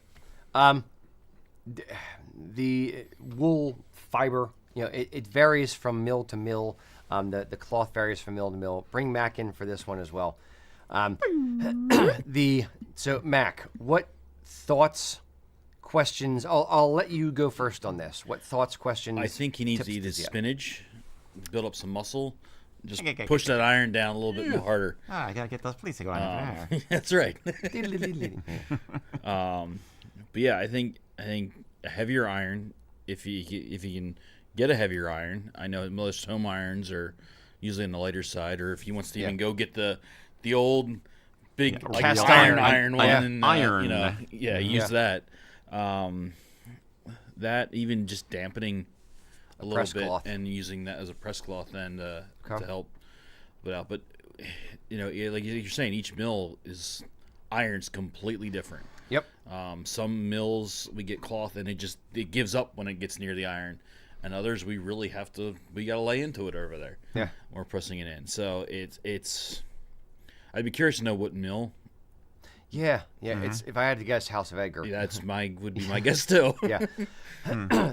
The wool fiber, it varies from mill to mill. The cloth varies from mill to mill. Bring Mac in for this one as well. So Mac, what thoughts, questions? I'll let you go first on this. What thoughts, questions? I think he needs tips to eat his does he have? spinach, build up some muscle, just push that iron down a little bit more harder. I gotta get those pleats to go on. That's right. But yeah, I think a heavier iron. If you can get a heavier iron, I know most home irons are usually on the lighter side, or if he wants to even go get the old big cast iron one, and, iron. Use that. That even just dampening a little press bit cloth. and using that as a press cloth then to help put out. But like you're saying, each mill is iron's completely different. Yep. Some mills we get cloth and it gives up when it gets near the iron, and others we really gotta lay into it over there. Yeah. We're pressing it in. So it's I'd be curious to know what mill. Yeah. It's if I had to guess, House of Edgar. Yeah, would be my guess too. Yeah.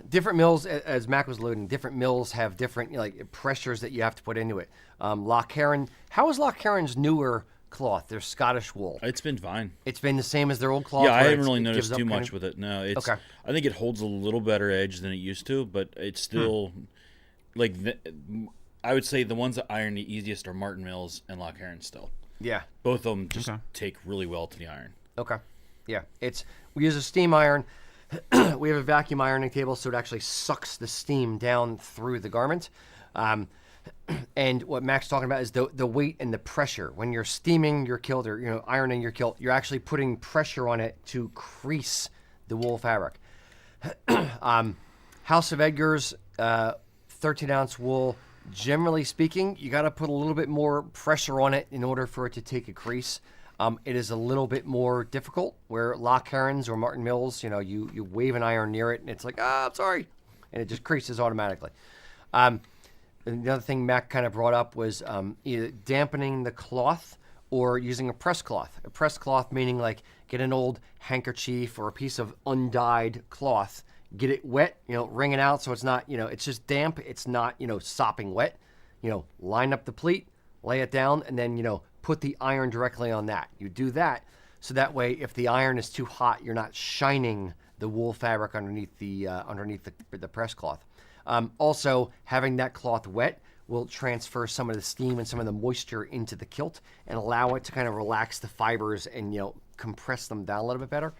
Different mills, as Mac was alluding, different mills have different pressures that you have to put into it. Loch Heron, how is Loch Heron's newer cloth? Their Scottish wool. It's been fine. It's been the same as their old cloth. Yeah, I where haven't really it noticed gives up too kind much of- with it. No, it's. Okay. I think it holds a little better edge than it used to, but it's still like I would say the ones that iron the easiest are Martin Mills and Loch Heron still. Yeah. Both of them just take really well to the iron. Okay. Yeah. We use a steam iron. We have a vacuum ironing table, so it actually sucks the steam down through the garment. And what Mac's talking about is the weight and the pressure. When you're steaming your kilt or ironing your kilt, you're actually putting pressure on it to crease the wool fabric. House of Edgar's 13-ounce wool. Generally speaking, you got to put a little bit more pressure on it in order for it to take a crease. It is a little bit more difficult. Where Loch Herons or Martin Mills, you wave an iron near it and it's like, I'm sorry, and it just creases automatically. And the other thing Mac kind of brought up was either dampening the cloth or using a press cloth. A press cloth meaning like get an old handkerchief or a piece of undyed cloth, get it wet, wring it out so it's not, it's just damp. It's not, sopping wet. Line up the pleat, lay it down, and then, put the iron directly on that. You do that so that way if the iron is too hot, you're not shining the wool fabric underneath the press cloth. Also, having that cloth wet will transfer some of the steam and some of the moisture into the kilt and allow it to kind of relax the fibers and compress them down a little bit better.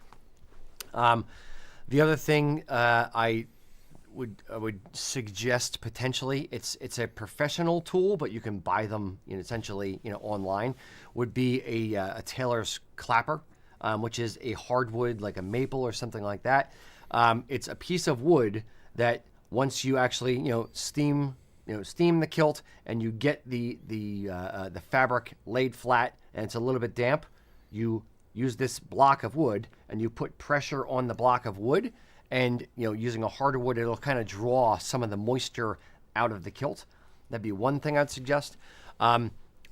The other thing I would suggest potentially, it's a professional tool, but you can buy them essentially online, would be a tailor's clapper, which is a hardwood like a maple or something like that. It's a piece of wood that once you actually steam the kilt and you get the fabric laid flat and it's a little bit damp, you use this block of wood and you put pressure on the block of wood. And, using a harder wood, it'll kind of draw some of the moisture out of the kilt. That'd be one thing I'd suggest.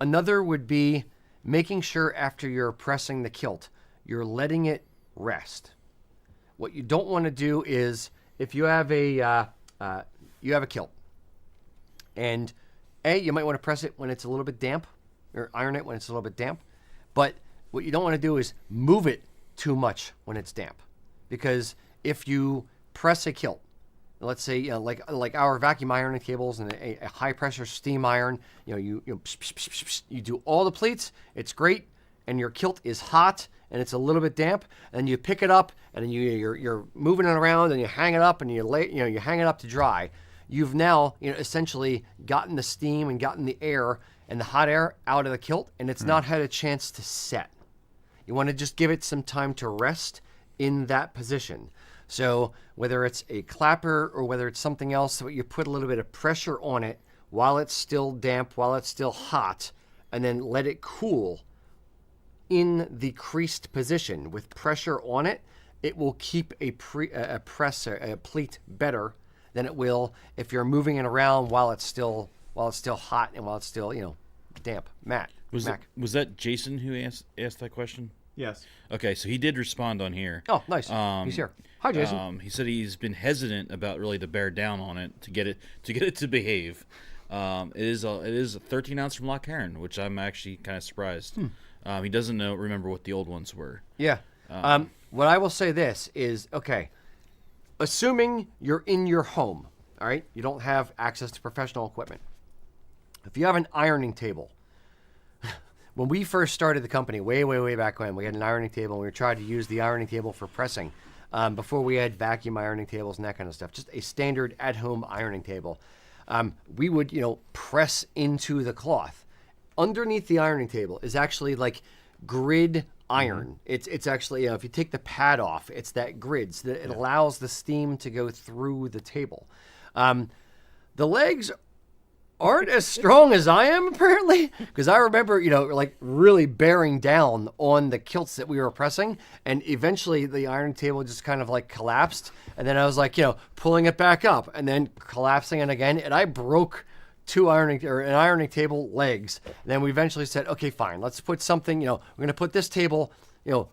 Another would be making sure after you're pressing the kilt, you're letting it rest. What you don't want to do is if you have a kilt, and you might want to press it when it's a little bit damp, or iron it when it's a little bit damp. But what you don't want to do is move it too much when it's damp, because if you press a kilt, let's say like our vacuum ironing tables and a high pressure steam iron, you do all the pleats, it's great, and your kilt is hot and it's a little bit damp, and you pick it up and then you're moving it around and you hang it up and you hang it up to dry. You've now essentially gotten the steam and gotten the air and the hot air out of the kilt, and it's not had a chance to set. You want to just give it some time to rest in that position. So whether it's a clapper or whether it's something else, so you put a little bit of pressure on it while it's still damp, while it's still hot, and then let it cool in the creased position with pressure on it. It will keep a pleat better than it will if you're moving it around while it's still hot and while it's still damp. Mac. Was that Jason who asked that question? Yes. Okay, so he did respond on here. Oh, nice. He's here. Hi, Jason. He said he's been hesitant about really to bear down on it to get it to behave. It is a 13 ounce from Loch Heron, which I'm actually kind of surprised. He doesn't remember what the old ones were. Yeah. What I will say this is, okay, assuming you're in your home, all right, you don't have access to professional equipment. If you have an ironing table, when we first started the company, way, way, way back when, we had an ironing table, and we tried to use the ironing table for pressing. Before we had vacuum ironing tables and that kind of stuff, just a standard at-home ironing table. We would, press into the cloth. Underneath the ironing table is actually like grid iron. It's actually, if you take the pad off, it's that grid. So that it allows the steam to go through the table. The legs aren't as strong as I am, apparently, because I remember, really bearing down on the kilts that we were pressing, and eventually the ironing table just kind of collapsed, and then I was pulling it back up and then collapsing it again, and I broke an ironing table, legs. And then we eventually said, okay, fine, let's put something, we're going to put this table,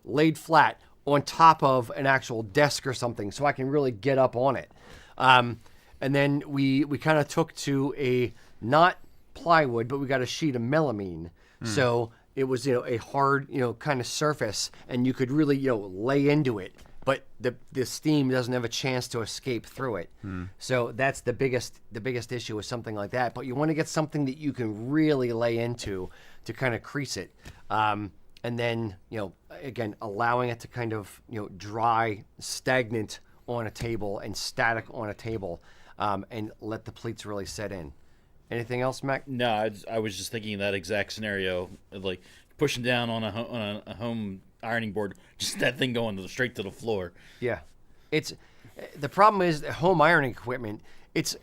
laid flat on top of an actual desk or something so I can really get up on it. And then we kind of took to a, not plywood, but we got a sheet of melamine. So it was, a hard, kind of surface, and you could really, lay into it, but the steam doesn't have a chance to escape through it. So that's the biggest issue with something like that. But you want to get something that you can really lay into to kind of crease it. And then, again, allowing it to kind of, dry, stagnant on a table and static on a table, and let the pleats really set in. Anything else, Mac? No, I was just thinking that exact scenario, like pushing down on a home ironing board, just that thing going straight to the floor. Yeah, the problem is the home ironing equipment. It's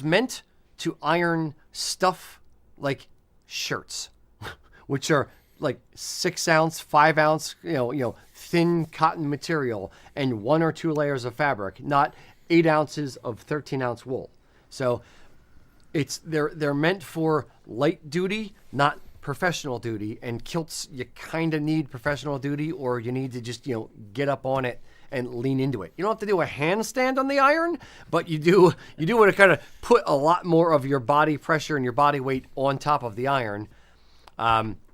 meant to iron stuff like shirts, which are like 6 ounce, 5 ounce, thin cotton material and 1 or 2 layers of fabric, not 8 ounces of 13-ounce wool. So they're meant for light duty, not professional duty. And kilts, you kind of need professional duty, or you need to just get up on it and lean into it. You don't have to do a handstand on the iron, but you do want to kind of put a lot more of your body pressure and your body weight on top of the iron.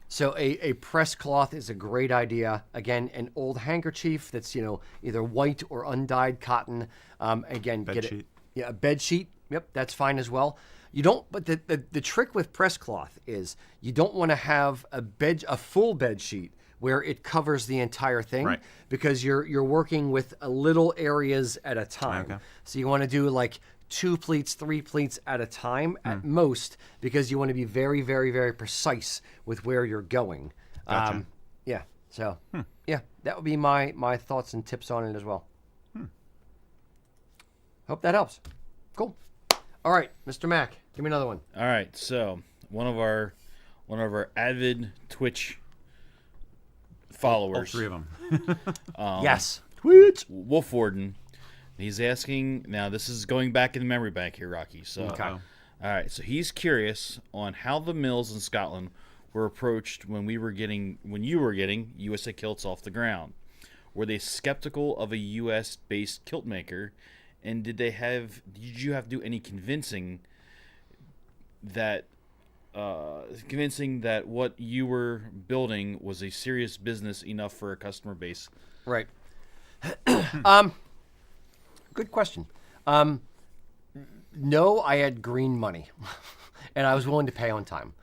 So a press cloth is a great idea. Again, an old handkerchief that's either white or undyed cotton. Again, Bed sheet. A bed sheet. Yep, that's fine as well. You don't, but the trick with press cloth is you don't want to have a full bed sheet where it covers the entire thing, right, because you're working with little areas at a time. Okay. So you want to do like 2 pleats, 3 pleats at a time at most, because you want to be very, very, very precise with where you're going. Gotcha. Yeah. So yeah, that would be my thoughts and tips on it as well. Hope that helps. Cool. All right, Mr. Mac, give me another one. All right, so one of our avid Twitch followers, All 3 of them. Yes. Twitch. Wolf Warden. He's asking, now this is going back in the memory bank here, Rocky. So, Okay. all right, so he's curious on how the mills in Scotland were approached when you were getting USA kilts off the ground. Were they skeptical of a US based kilt maker, and did you have to do any convincing that what you were building was a serious business enough for a customer base? Right. Good question. No, I had green money, and I was willing to pay on time.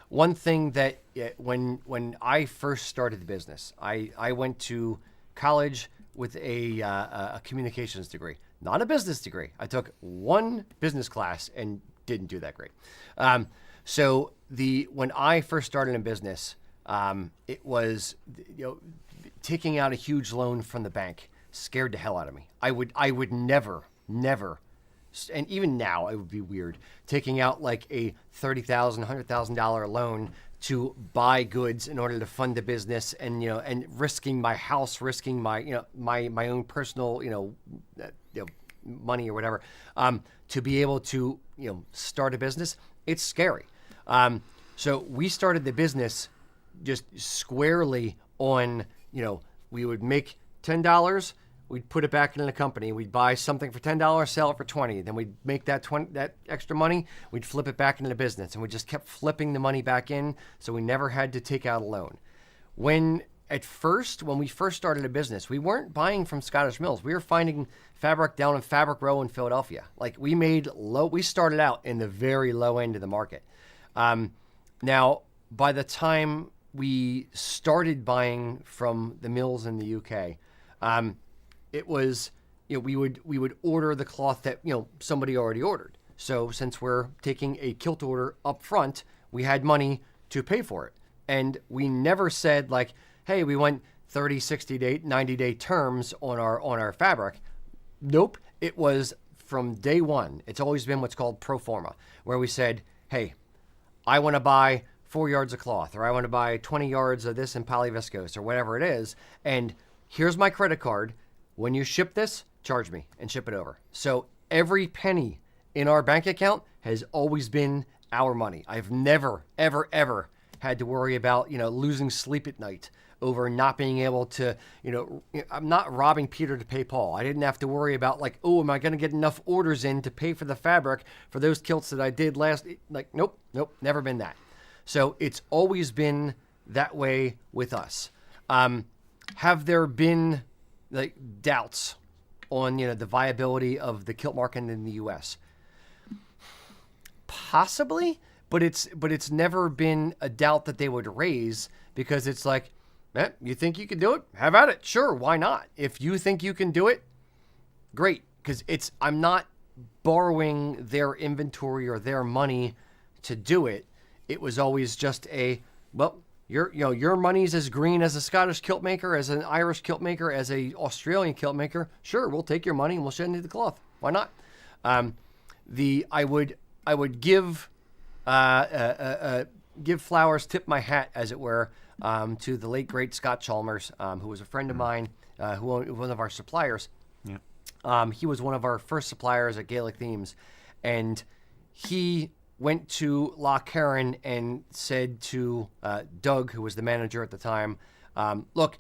One thing that when I first started the business, I went to college with a communications degree, not a business degree. I took 1 business class and didn't do that great. So when I first started in business, it was taking out a huge loan from the bank scared the hell out of me. I would never, and even now it would be weird taking out like a $30,000, $100,000 loan to buy goods in order to fund the business, and and risking my house, risking my my own personal money or whatever, to be able to start a business. It's scary. So we started the business just squarely on we would make $10. We'd put it back into the company. We'd buy something for $10, sell it for $20. Then we'd make that extra money. We'd flip it back into the business, and we just kept flipping the money back in, so we never had to take out a loan. When we first started a business, we weren't buying from Scottish mills. We were finding fabric down in Fabric Row in Philadelphia. Like we started out in the very low end of the market. Now, by the time we started buying from the mills in the UK, it was, we would order the cloth that, somebody already ordered. So since we're taking a kilt order up front, we had money to pay for it. And we never said like, hey, we want 30, 60 day, 90-day terms on our fabric. Nope. It was from day one. It's always been what's called pro forma, where we said, hey, I want to buy 4 yards of cloth, or I want to buy 20 yards of this in polyviscose, or whatever it is. And here's my credit card. When you ship this, charge me and ship it over. So every penny in our bank account has always been our money. I've never, ever, ever had to worry about, losing sleep at night over not being able to, I'm not robbing Peter to pay Paul. I didn't have to worry about like, oh, am I going to get enough orders in to pay for the fabric for those kilts that I did last? Like, nope, never been that. So it's always been that way with us. Have there been like doubts on, the viability of the kilt market in the U.S.? Possibly, but it's never been a doubt that they would raise, because it's like, you think you can do it? Have at it. Sure, why not? If you think you can do it, great. Because I'm not borrowing their inventory or their money to do it. It was always just your money's as green as a Scottish kilt maker, as an Irish kilt maker, as a Australian kilt maker. Sure, we'll take your money and we'll send you the cloth. Why not? I would give flowers, tip my hat, as it were, to the late great Scott Chalmers, who was a friend of mine, who was one of our suppliers. Yeah. He was one of our first suppliers at Gaelic Themes, and he went to Loch Carron and said to Doug, who was the manager at the time, look,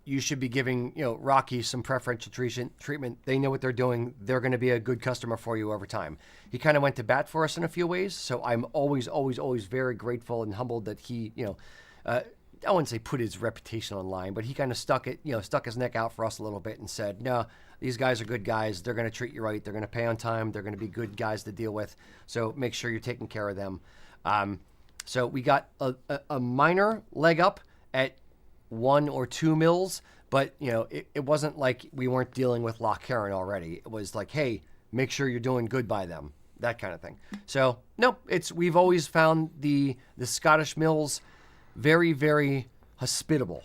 you should be giving Rocky some preferential treatment. They know what they're doing. They're going to be a good customer for you over time. He kind of went to bat for us in a few ways, so I'm always, always, always very grateful and humbled that he, I wouldn't say put his reputation on line, but he kind of stuck his neck out for us a little bit and said, no, these guys are good guys. They're going to treat you right. They're going to pay on time. They're going to be good guys to deal with. So make sure you're taking care of them. So we got a minor leg up at 1 or 2 mills, but it wasn't like we weren't dealing with Loch Carron already. It was like, hey, make sure you're doing good by them, that kind of thing. So no, we've always found the Scottish mills very, very hospitable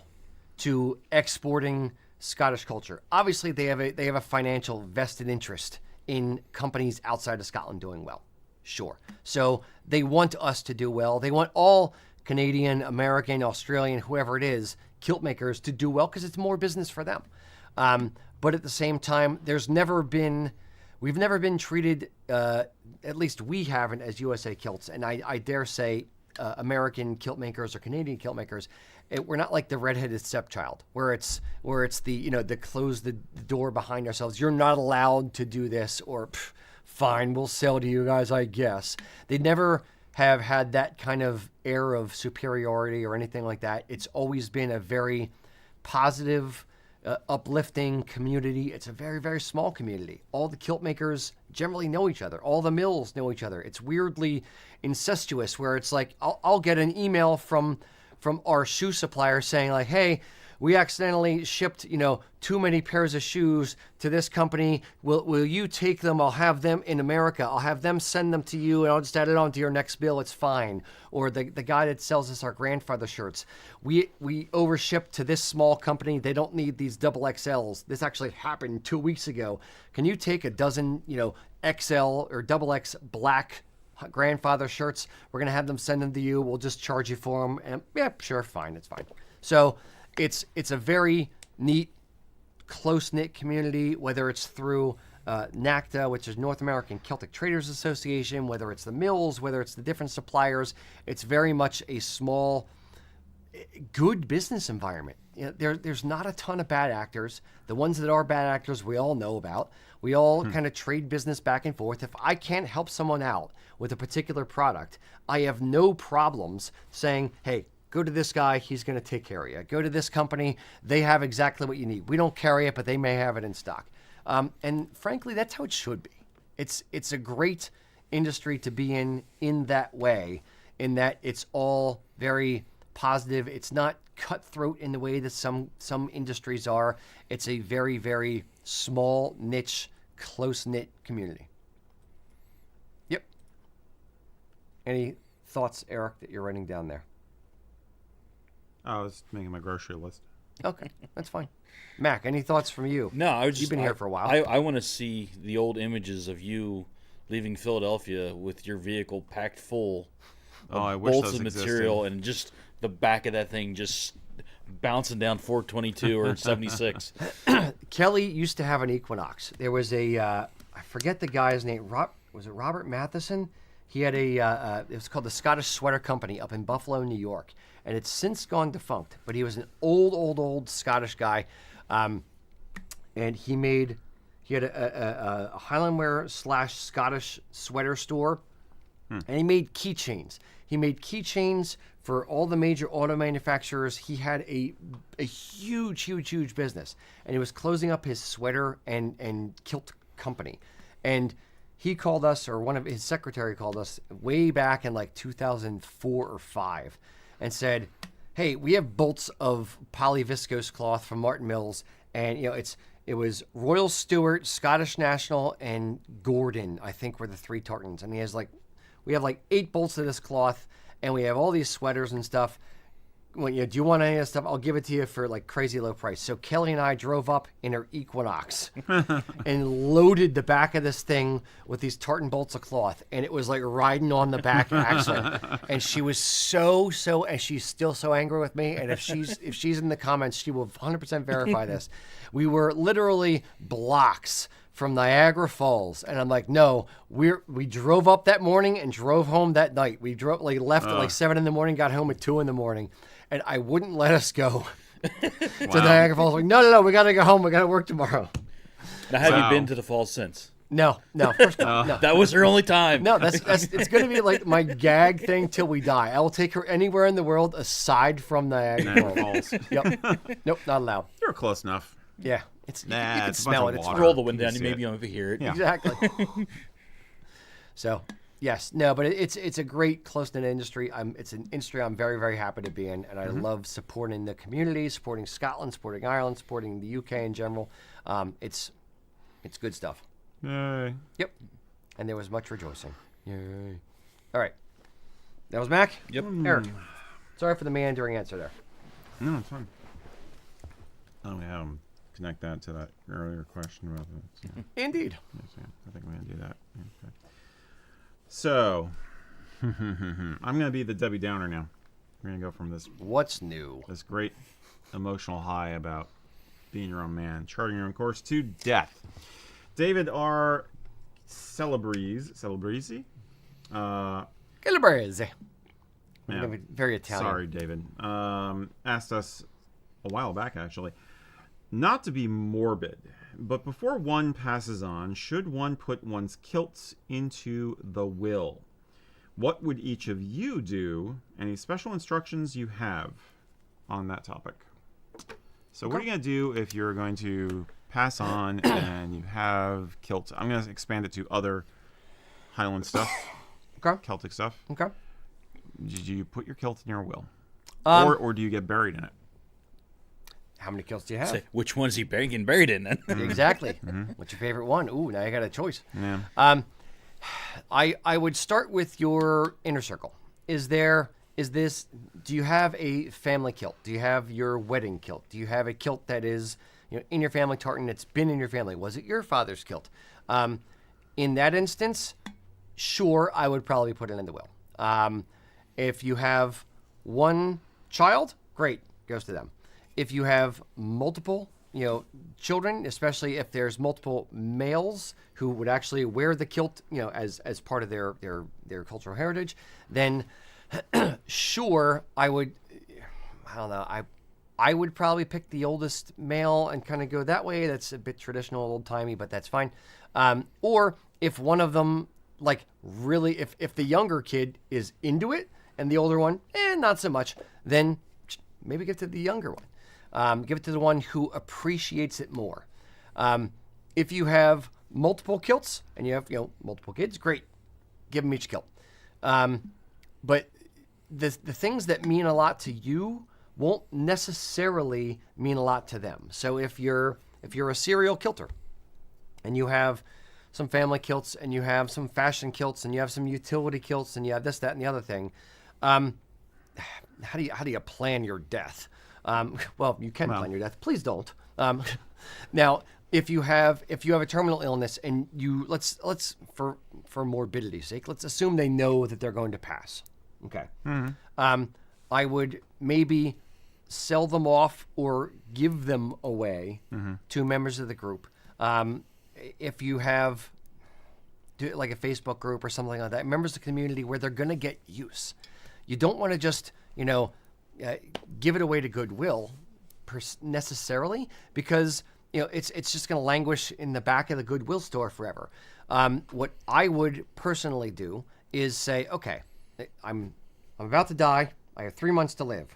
to exporting Scottish culture. Obviously, they have a financial vested interest in companies outside of Scotland doing well. Sure. So they want us to do well. They want all Canadian, American, Australian, whoever it is, kilt makers to do well, because it's more business for them. But at the same time, we've never been treated, at least we haven't, as USA Kilts, and I dare say American kilt makers or Canadian kilt makers, we're not like the redheaded stepchild, where it's the close the door behind ourselves. You're not allowed to do this, or fine, we'll sell to you guys, I guess. They never have had that kind of air of superiority or anything like that. It's always been a very positive, uplifting community. It's a very, very small community. All the kilt makers generally know each other. All the mills know each other. It's weirdly incestuous, where it's like I'll get an email from our shoe supplier saying like, hey, we accidentally shipped, too many pairs of shoes to this company. Will you take them? I'll have them in America. I'll have them send them to you, and I'll just add it on to your next bill. It's fine. Or the guy that sells us our grandfather shirts, we overship to this small company. They don't need these double XLs. This actually happened 2 weeks ago. Can you take a dozen, XL or double X black grandfather shirts? We're going to have them send them to you. We'll just charge you for them. And yeah, sure, fine. It's fine. So it's a very neat, close-knit community, whether it's through NACTA, which is North American Celtic Traders Association, whether it's the mills, whether it's the different suppliers. It's very much a small, good business environment. There's not a ton of bad actors. The ones that are bad actors, we all know about. We all kind of trade business back and forth. If I can't help someone out with a particular product, I have no problems saying, hey, go to this guy, he's going to take care of you. Go to this company, they have exactly what you need. We don't carry it, but they may have it in stock. And frankly, that's how it should be. It's a great industry to be in that way, in that it's all very positive. It's not cutthroat in the way that some industries are. It's a very, very small, niche, close-knit community. Yep. Any thoughts, Eric, that you're writing down there? I was making my grocery list. Okay, that's fine. Mac, any thoughts from you? No, You've been here for a while. I want to see the old images of you leaving Philadelphia with your vehicle packed full I of wish bolts those of material, existed. and just the back of that thing just bouncing down 422 or 76. Kelly used to have an Equinox. There was I forget the guy's name, was it Robert Matheson? He had it was called the Scottish Sweater Company up in Buffalo, New York, and it's since gone defunct. But he was an old Scottish guy, and he had a Highland wear / Scottish sweater store, and he made keychains. He made keychains for all the major auto manufacturers. He had a huge business, and he was closing up his sweater and kilt company, and he called us, or one of his secretary called us way back in like 2004 or 5 and said, hey, we have bolts of polyviscose cloth from Martin Mills. And, it was Royal Stewart, Scottish National, and Gordon, I think, were the 3 tartans. And we have like 8 bolts of this cloth, and we have all these sweaters and stuff. Well, do you want any of this stuff? I'll give it to you for like crazy low price. So Kelly and I drove up in her Equinox and loaded the back of this thing with these tartan bolts of cloth, and it was like riding on the back axle. And she was so, and she's still so angry with me. And if she's in the comments, she will 100% verify this. We were literally blocks from Niagara Falls, and I'm like, no, we drove up that morning and drove home that night. We left at like 7 in the morning, got home at 2 in the morning. And I wouldn't let us go to Niagara Falls. Like, no, we got to go home. We got to work tomorrow. Now, have you been to the falls since? No. First no. That was her only time. No, it's going to be like my gag thing till we die. I will take her anywhere in the world aside from Niagara Falls. Yep. Nope, not allowed. You're close enough. Yeah. You can it's smell it. Roll the window down. You maybe overhear it. Yeah. Exactly. So, yes, no, but it's a great close-knit industry. It's an industry I'm very, very happy to be in, and I love supporting the community, supporting Scotland, supporting Ireland, supporting the UK in general. It's good stuff. Yay. Yep. And there was much rejoicing. Yay. All right. That was Mac? Yep. Eric. Sorry for the meandering answer there. No, it's fine. Oh, we have connect that to that earlier question about the. Yeah. Indeed. Yes, yeah, I think we're going to do that. Okay. So, I'm going to be the Debbie Downer now. We're going to go from this What's new? this great emotional high about being your own man, charting your own course to death. David R. Celebrezzi. Calabrese. Yeah. Very Italian. Sorry, David. Asked us a while back, actually, not to be morbid, but before one passes on, should one put one's kilts into the will? What would each of you do? Any special instructions you have on that topic? So what are you going to do if you're going to pass on and you have kilts? I'm going to expand it to other Highland stuff, Celtic stuff. Okay. Did you put your kilt in your will? Or do you get buried in it? How many kilts do you have? Say, which one's he getting buried in then? Exactly. What's your favorite one? Ooh, now you got a choice. Yeah. I would start with your inner circle. Do you have a family kilt? Do you have your wedding kilt? Do you have a kilt that is, in your family tartan that's been in your family? Was it your father's kilt? In that instance, sure, I would probably put it in the will. If you have one child, great, goes to them. If you have multiple, children, especially if there's multiple males who would actually wear the kilt, as part of their cultural heritage, then sure, I don't know. I would probably pick the oldest male and kind of go that way. That's a bit traditional, old timey, but that's fine. Or if one of them, like really, if the younger kid is into it and the older one, not so much, then maybe give it to the younger one. Give it to the one who appreciates it more. If you have multiple kilts and you have multiple kids, great, give them each kilt. But the things that mean a lot to you won't necessarily mean a lot to them. So if you're a serial kilter and you have some family kilts and you have some fashion kilts and you have some utility kilts and you have this, that, and the other thing, how do you plan your death? Well, you can plan your death. Please don't. Now, if you have a terminal illness and let's for morbidity's sake, let's assume they know that they're going to pass. Okay. Mm-hmm. I would maybe sell them off or give them away to members of the group. If you have do it like a Facebook group or something like that, members of the community where they're going to get use. You don't want to just, give it away to Goodwill necessarily, because it's just going to languish in the back of the Goodwill store forever. What I would personally do is say, okay, I'm about to die. I have 3 months to live.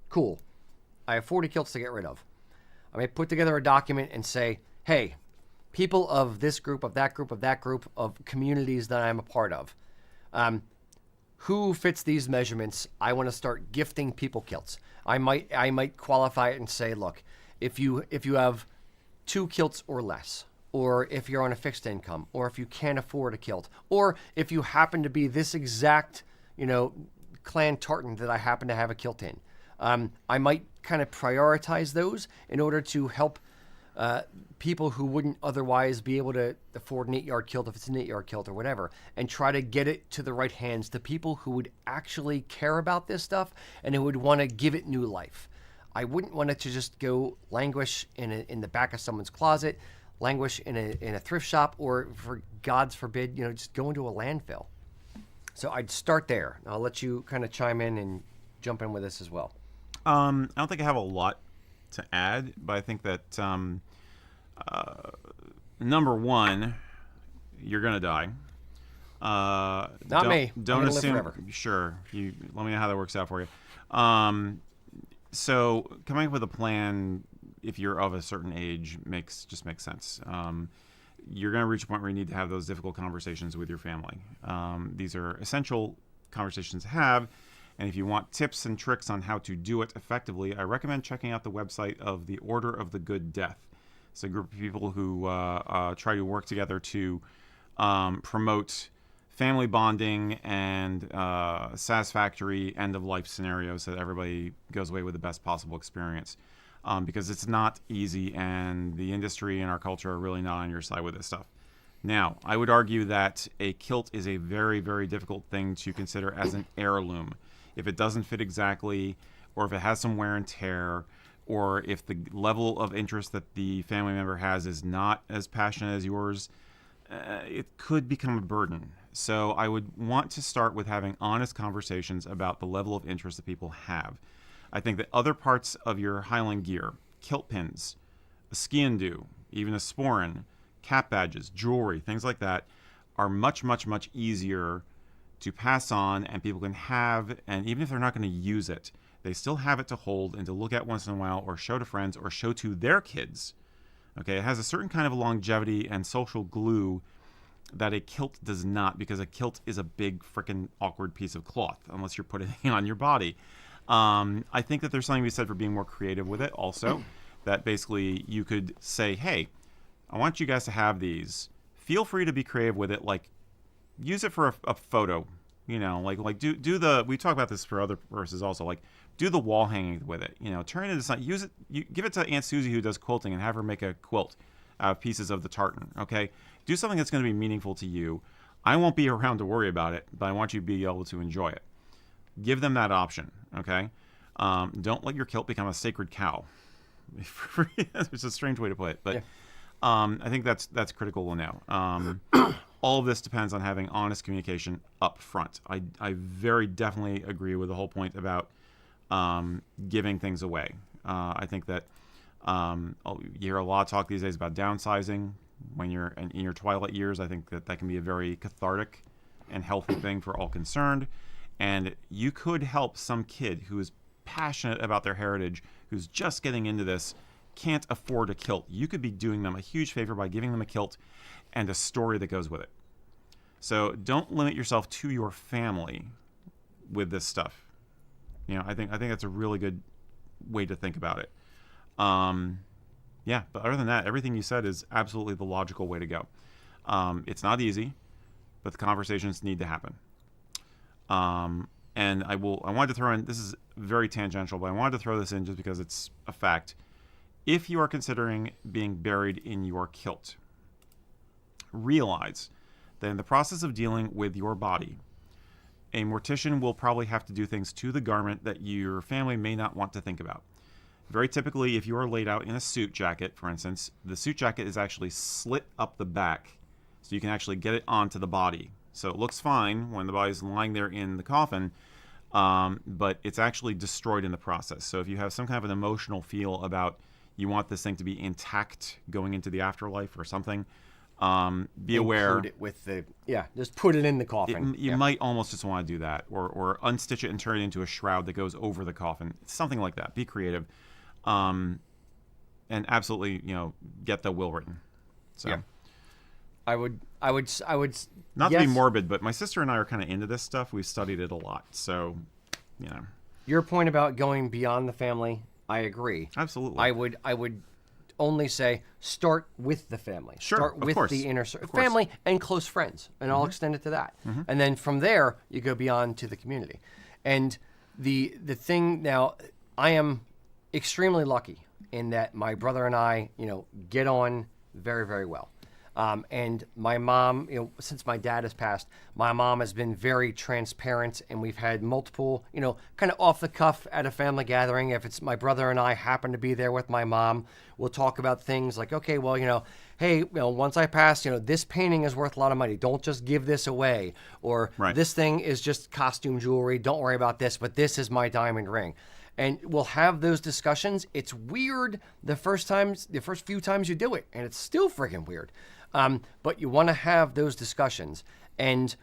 Cool. I have 40 kilts to get rid of. I may put together a document and say, hey, people of this group, of that group, of that group, of communities that I'm a part of, who fits these measurements? I want to start gifting people kilts. I might qualify it and say, look, if you have 2 kilts or less, or if you're on a fixed income, or if you can't afford a kilt, or if you happen to be this exact, clan tartan that I happen to have a kilt in, I might kind of prioritize those in order to help people who wouldn't otherwise be able to afford an 8-yard kilt, if it's an 8-yard kilt or whatever, and try to get it to the right hands, to people who would actually care about this stuff and who would want to give it new life. I wouldn't want it to just go languish in the back of someone's closet, languish in a thrift shop, or, for God's forbid, just go into a landfill. So I'd start there. I'll let you kind of chime in and jump in with this as well. I don't think I have a lot to add, but I think that number one, you're gonna die. Not me. Don't assume. Live forever. Sure, you let me know how that works out for you. So coming up with a plan, if you're of a certain age, makes sense. You're gonna reach a point where you need to have those difficult conversations with your family. These are essential conversations to have. And if you want tips and tricks on how to do it effectively, I recommend checking out the website of the Order of the Good Death. It's a group of people who try to work together to promote family bonding and satisfactory end-of-life scenarios so that everybody goes away with the best possible experience. Because it's not easy, and the industry and our culture are really not on your side with this stuff. Now, I would argue that a kilt is a very, very difficult thing to consider as an heirloom. If it doesn't fit exactly, or if it has some wear and tear, or if the level of interest that the family member has is not as passionate as yours, it could become a burden. So I would want to start with having honest conversations about the level of interest that people have. I think that other parts of your Highland gear, kilt pins, a ski-and-do, even a sporran, cap badges, jewelry, things like that, are much, much, much easier to pass on, and people can have, and even if they're not going to use it, they still have it to hold and to look at once in a while, or show to friends, or show to their kids. Okay, it has a certain kind of longevity and social glue that a kilt does not, because a kilt is a big freaking awkward piece of cloth unless you're putting it on your body. I think that there's something to be said for being more creative with it also, that basically you could say, hey, I want you guys to have these. Feel free to be creative with it, like use it for a photo, like do the, we talk about this for other verses also, like do the wall hanging with it, turn it into something, use it, give it to Aunt Susie who does quilting and have her make a quilt out of pieces of the tartan, okay? Do something that's going to be meaningful to you. I won't be around to worry about it, but I want you to be able to enjoy it. Give them that option, okay? Don't let your kilt become a sacred cow. It's a strange way to put it, but yeah. I think that's critical to know. All of this depends on having honest communication up front. I very definitely agree with the whole point about giving things away. I think that you hear a lot of talk these days about downsizing when you're in your twilight years. I think that can be a very cathartic and healthy thing for all concerned. And you could help some kid who is passionate about their heritage, who's just getting into this, can't afford a kilt. You could be doing them a huge favor by giving them a kilt and a story that goes with it. So don't limit yourself to your family with this stuff. I think that's a really good way to think about it. Yeah, but other than that, everything you said is absolutely the logical way to go. It's not easy, but the conversations need to happen. And I wanted to throw in, this is very tangential, but I wanted to throw this in just because it's a fact. If you are considering being buried in your kilt, realize that in the process of dealing with your body, a mortician will probably have to do things to the garment that your family may not want to think about. Very typically, if you are laid out in a suit jacket, for instance, the suit jacket is actually slit up the back so you can actually get it onto the body. So it looks fine when the body's lying there in the coffin, but it's actually destroyed in the process. So if you have some kind of an emotional feel about you want this thing to be intact going into the afterlife or something, be aware. Include it with just put it in the coffin. You might almost just want to do that, or unstitch it and turn it into a shroud that goes over the coffin, something like that. Be creative, and absolutely, get the will written. So, yeah. I would. Not to be morbid, but my sister and I are kind of into this stuff. We've studied it a lot, so, Your point about going beyond the family, I agree. Absolutely. I would only say start with the family. Sure, Start of with course. the inner family and close friends, and I'll extend it to that. And then from there, you go beyond to the community. And the thing now, I am extremely lucky in that my brother and I, get on very, very well. And my mom, since my dad has passed, my mom has been very transparent, and we've had multiple, kind of off the cuff at a family gathering. If it's my brother and I happen to be there with my mom, we'll talk about things like, okay, well, hey, once I pass, this painting is worth a lot of money. Don't just give this away. Or this thing is just costume jewelry. Don't worry about this, but this is my diamond ring. And we'll have those discussions. It's weird the first few times you do it, and it's still freaking weird. But you want to have those discussions and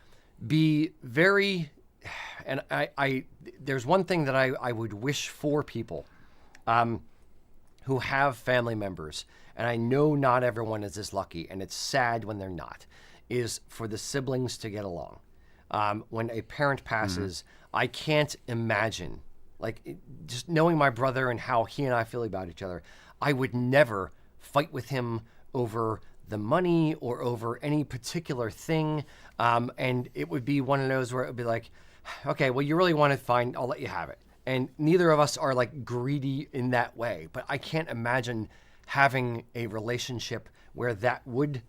be very, and there's one thing that I would wish for people who have family members, and I know not everyone is this lucky, and it's sad when they're not, is for the siblings to get along. When a parent passes, I can't imagine, just knowing my brother and how he and I feel about each other, I would never fight with him over the money or over any particular thing. And it would be one of those where it would be like, okay, well, you really want it, fine, I'll let you have it. And neither of us are greedy in that way, but I can't imagine having a relationship where that would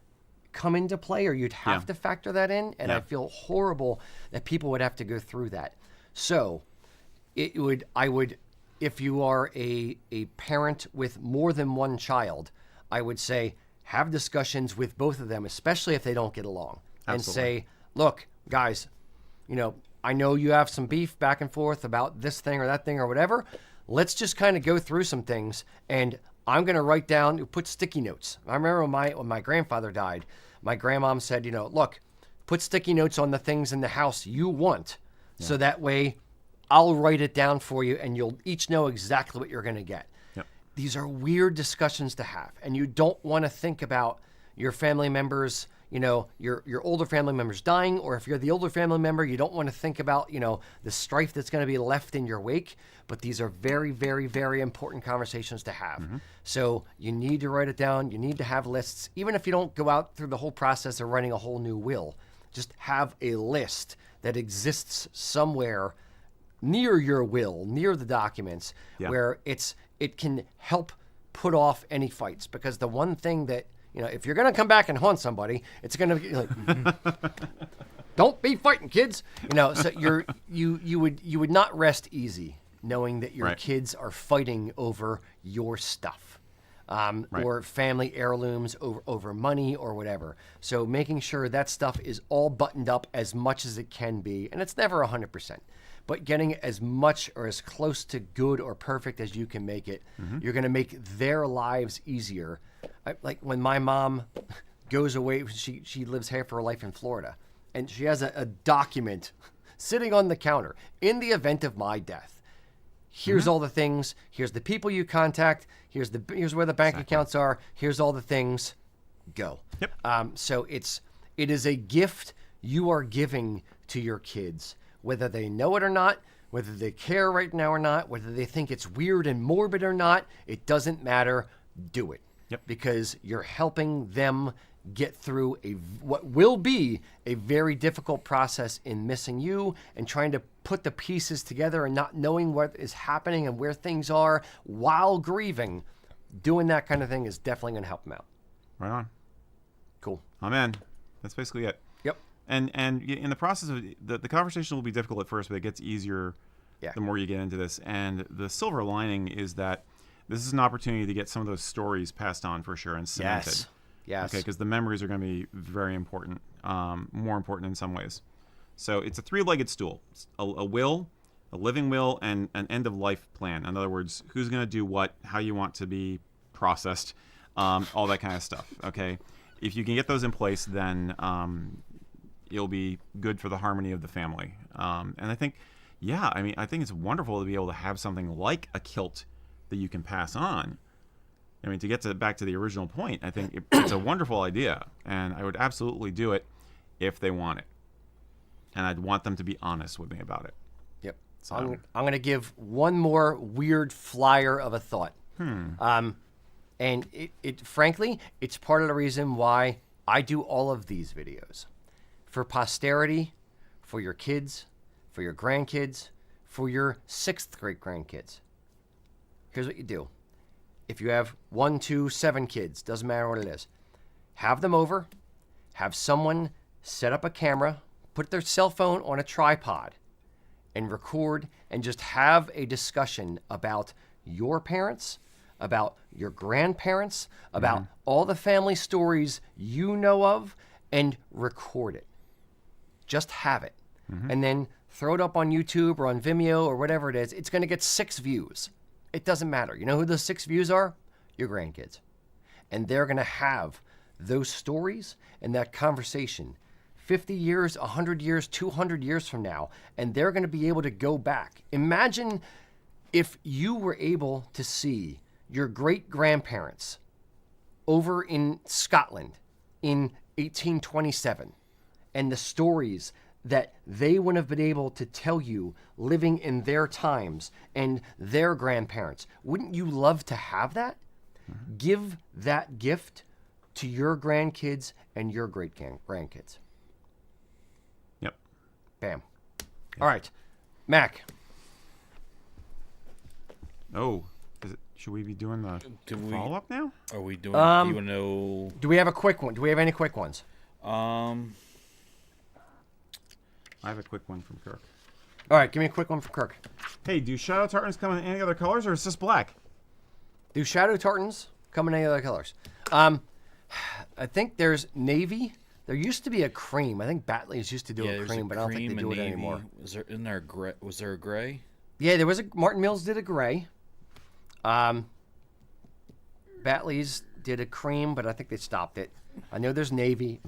come into play, or you'd have to factor that in. And I feel horrible that people would have to go through that. So I would, if you are a parent with more than one child, I would say, have discussions with both of them, especially if they don't get along. Absolutely. And say, look, guys, I know you have some beef back and forth about this thing or that thing or whatever. Let's just kind of go through some things, and I'm going to write down, put sticky notes. I remember when my grandfather died, my grandmom said, look, put sticky notes on the things in the house you want, so that way I'll write it down for you, and you'll each know exactly what you're going to get. These are weird discussions to have, and you don't want to think about your family members, your older family members dying, or if you're the older family member, you don't want to think about, the strife that's going to be left in your wake. But these are very, very, very important conversations to have. So you need to write it down. You need to have lists, even if you don't go out through the whole process of writing a whole new will. Just have a list that exists somewhere near your will, near the documents, where it can help put off any fights. Because the one thing that, if you're going to come back and haunt somebody, it's going to be like, don't be fighting, kids. So you would not rest easy knowing that your kids are fighting over your stuff, or family heirlooms, over money or whatever. So making sure that stuff is all buttoned up as much as it can be, and it's never 100%. But getting as much or as close to good or perfect as you can make it, you're going to make their lives easier. Like when my mom goes away, she lives half her life in Florida, and she has a document sitting on the counter. In the event of my death, here's all the things. Here's the people you contact. Here's where the bank accounts are. Here's all the things. Go. So it is a gift you are giving to your kids. Whether they know it or not, whether they care right now or not, whether they think it's weird and morbid or not, it doesn't matter. Do it. Because you're helping them get through what will be a very difficult process in missing you and trying to put the pieces together and not knowing what is happening and where things are while grieving. Doing that kind of thing is definitely going to help them out. Right on. Cool. Amen. That's basically it. And in the process of the conversation will be difficult at first, but it gets easier the more you get into this. And the silver lining is that this is an opportunity to get some of those stories passed on for sure and cemented. Yes. Okay, because the memories are going to be very important, more important in some ways. So it's a three-legged stool: a will, a living will, and an end-of-life plan. In other words, who's going to do what, how you want to be processed, all that kind of stuff. Okay, if you can get those in place, then it'll be good for the harmony of the family. And I think, I think it's wonderful to be able to have something like a kilt that you can pass on. I mean, to get back to the original point, I think it's a wonderful idea, and I would absolutely do it if they want it. And I'd want them to be honest with me about it. Yep. So I'm going to give one more weird flyer of a thought. And it frankly, it's part of the reason why I do all of these videos. For posterity, for your kids, for your grandkids, for your 6th grade grandkids. Here's what you do. If you have 1, 2, 7 kids, doesn't matter what it is, have them over, have someone set up a camera, put their cell phone on a tripod, and record and just have a discussion about your parents, about your grandparents, about all the family stories you know of, and record it. Just have it. And then throw it up on YouTube or on Vimeo or whatever it is. It's going to get 6 views. It doesn't matter. You know who those 6 views are? Your grandkids. And they're going to have those stories and that conversation 50 years, 100 years, 200 years from now, and they're going to be able to go back. Imagine if you were able to see your great-grandparents over in Scotland in 1827 and the stories that they would have been able to tell you living in their times and their grandparents. Wouldn't you love to have that? Give that gift to your grandkids and your great-grandkids. Yep. Bam. All right. Mac. Oh, should we be doing the follow-up now? Are we doing? Do you want to know? Do we have a quick one? Do we have any quick ones? I have a quick one from Kirk. All right, give me a quick one from Kirk. Hey, do shadow tartans come in any other colors, or is this black? Do shadow tartans come in any other colors? I think there's navy. There used to be a cream. I think Batley's used to do a cream, but I don't think they do it anymore. Was there a gray? Yeah, there was a Martin Mills did a gray. Batley's did a cream, but I think they stopped it. I know there's navy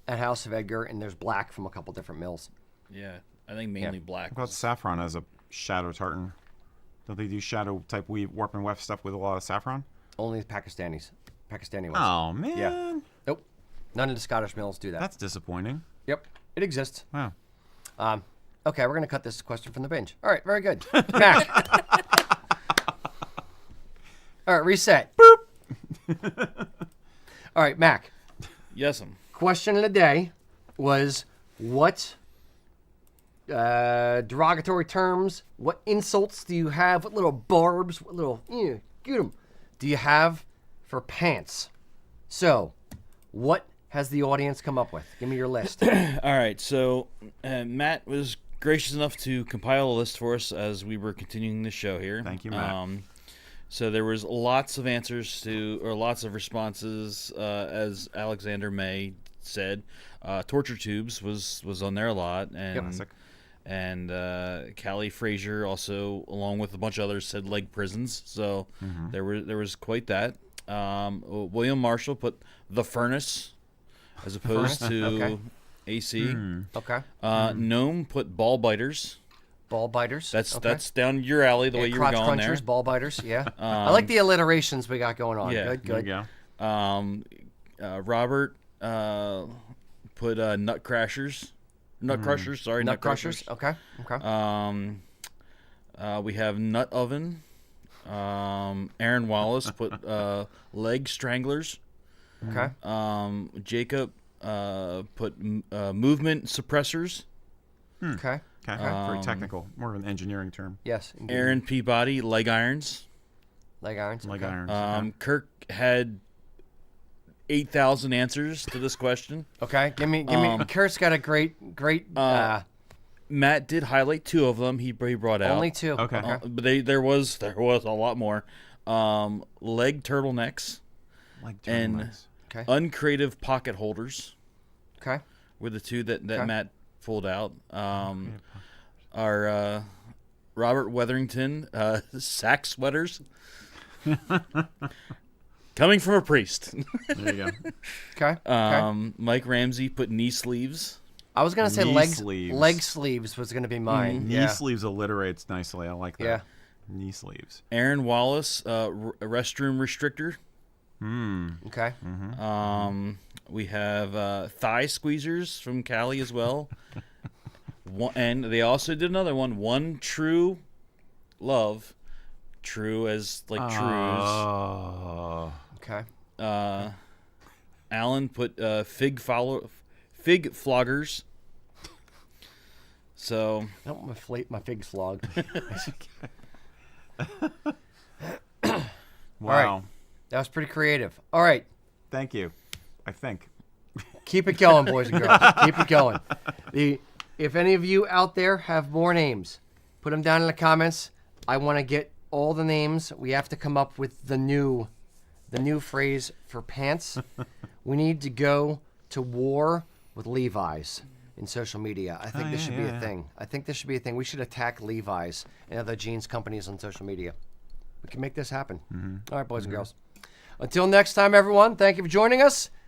at House of Edgar, and there's black from a couple different mills. Yeah, I think mainly black. What about saffron as a shadow tartan? Don't they do shadow type weave, warp and weft stuff with a lot of saffron? Only Pakistani ones. Oh man. Yeah. Nope. None of the Scottish mills do that. That's disappointing. Yep. It exists. Wow. Okay, we're gonna cut this question from the binge. All right, very good. Mac. All right, reset. Boop. All right, Mac. Yes'm. Question of the day was what derogatory terms, what insults do you have, what little barbs, what little, get 'em, do you have for pants? So, what has the audience come up with? Give me your list. All right, so Matt was gracious enough to compile a list for us as we were continuing the show here. Thank you, Matt. So there was lots of answers to, or lots of responses, as Alexander May said. Torture tubes was on there a lot, and Callie Frazier also, along with a bunch of others, said leg prisons. So there was quite that. William Marshall put the furnace as opposed to AC. Okay. Gnome put ball biters. Ball biters. That's down your alley the way you were crotch going crunchers, there. Ball biters. Yeah. I like the alliterations we got going on. Yeah. Good. There you go. Robert put nut crushers. Nut crushers. Sorry, Nut crushers. Okay. We have nut oven. Aaron Wallace put leg stranglers. Okay. Jacob put movement suppressors. Okay. Okay. Very technical, more of an engineering term. Yes. Indeed. Aaron Peabody leg irons. Leg irons. Leg okay. irons. Okay. Kirk had 8,000 answers to this question. Okay. Give me. Kurt's got a great. Matt did highlight 2 of them. He brought out Only 2. Okay. But there was a lot more. Leg turtlenecks. Like and turtlenecks. Okay. Uncreative pocket holders Okay. were the two that Okay. Matt pulled out. Our Robert Weatherington sack sweaters. Coming from a priest. There you go. Okay. Mike Ramsey put knee sleeves. I was gonna say Knee leg sleeves. sleeves was gonna be mine. Knee Yeah. sleeves alliterates nicely. I like that. Yeah. Knee sleeves. Aaron Wallace, restroom restrictor. Okay. We have thigh squeezers from Cali as well. And they also did another one. One true love. True as like trues. Okay. Alan put fig floggers. So I don't want my figs flogged. Wow. That was pretty creative. All right. Thank you. I think. Keep it going, boys and girls. Keep it going. If any of you out there have more names, put them down in the comments. I want to get all the names. We have to come up with the new phrase for pants. We need to go to war with Levi's in social media. I think this should be a thing. I think this should be a thing. We should attack Levi's and other jeans companies on social media. We can make this happen. All right, boys and girls. Until next time, everyone, thank you for joining us.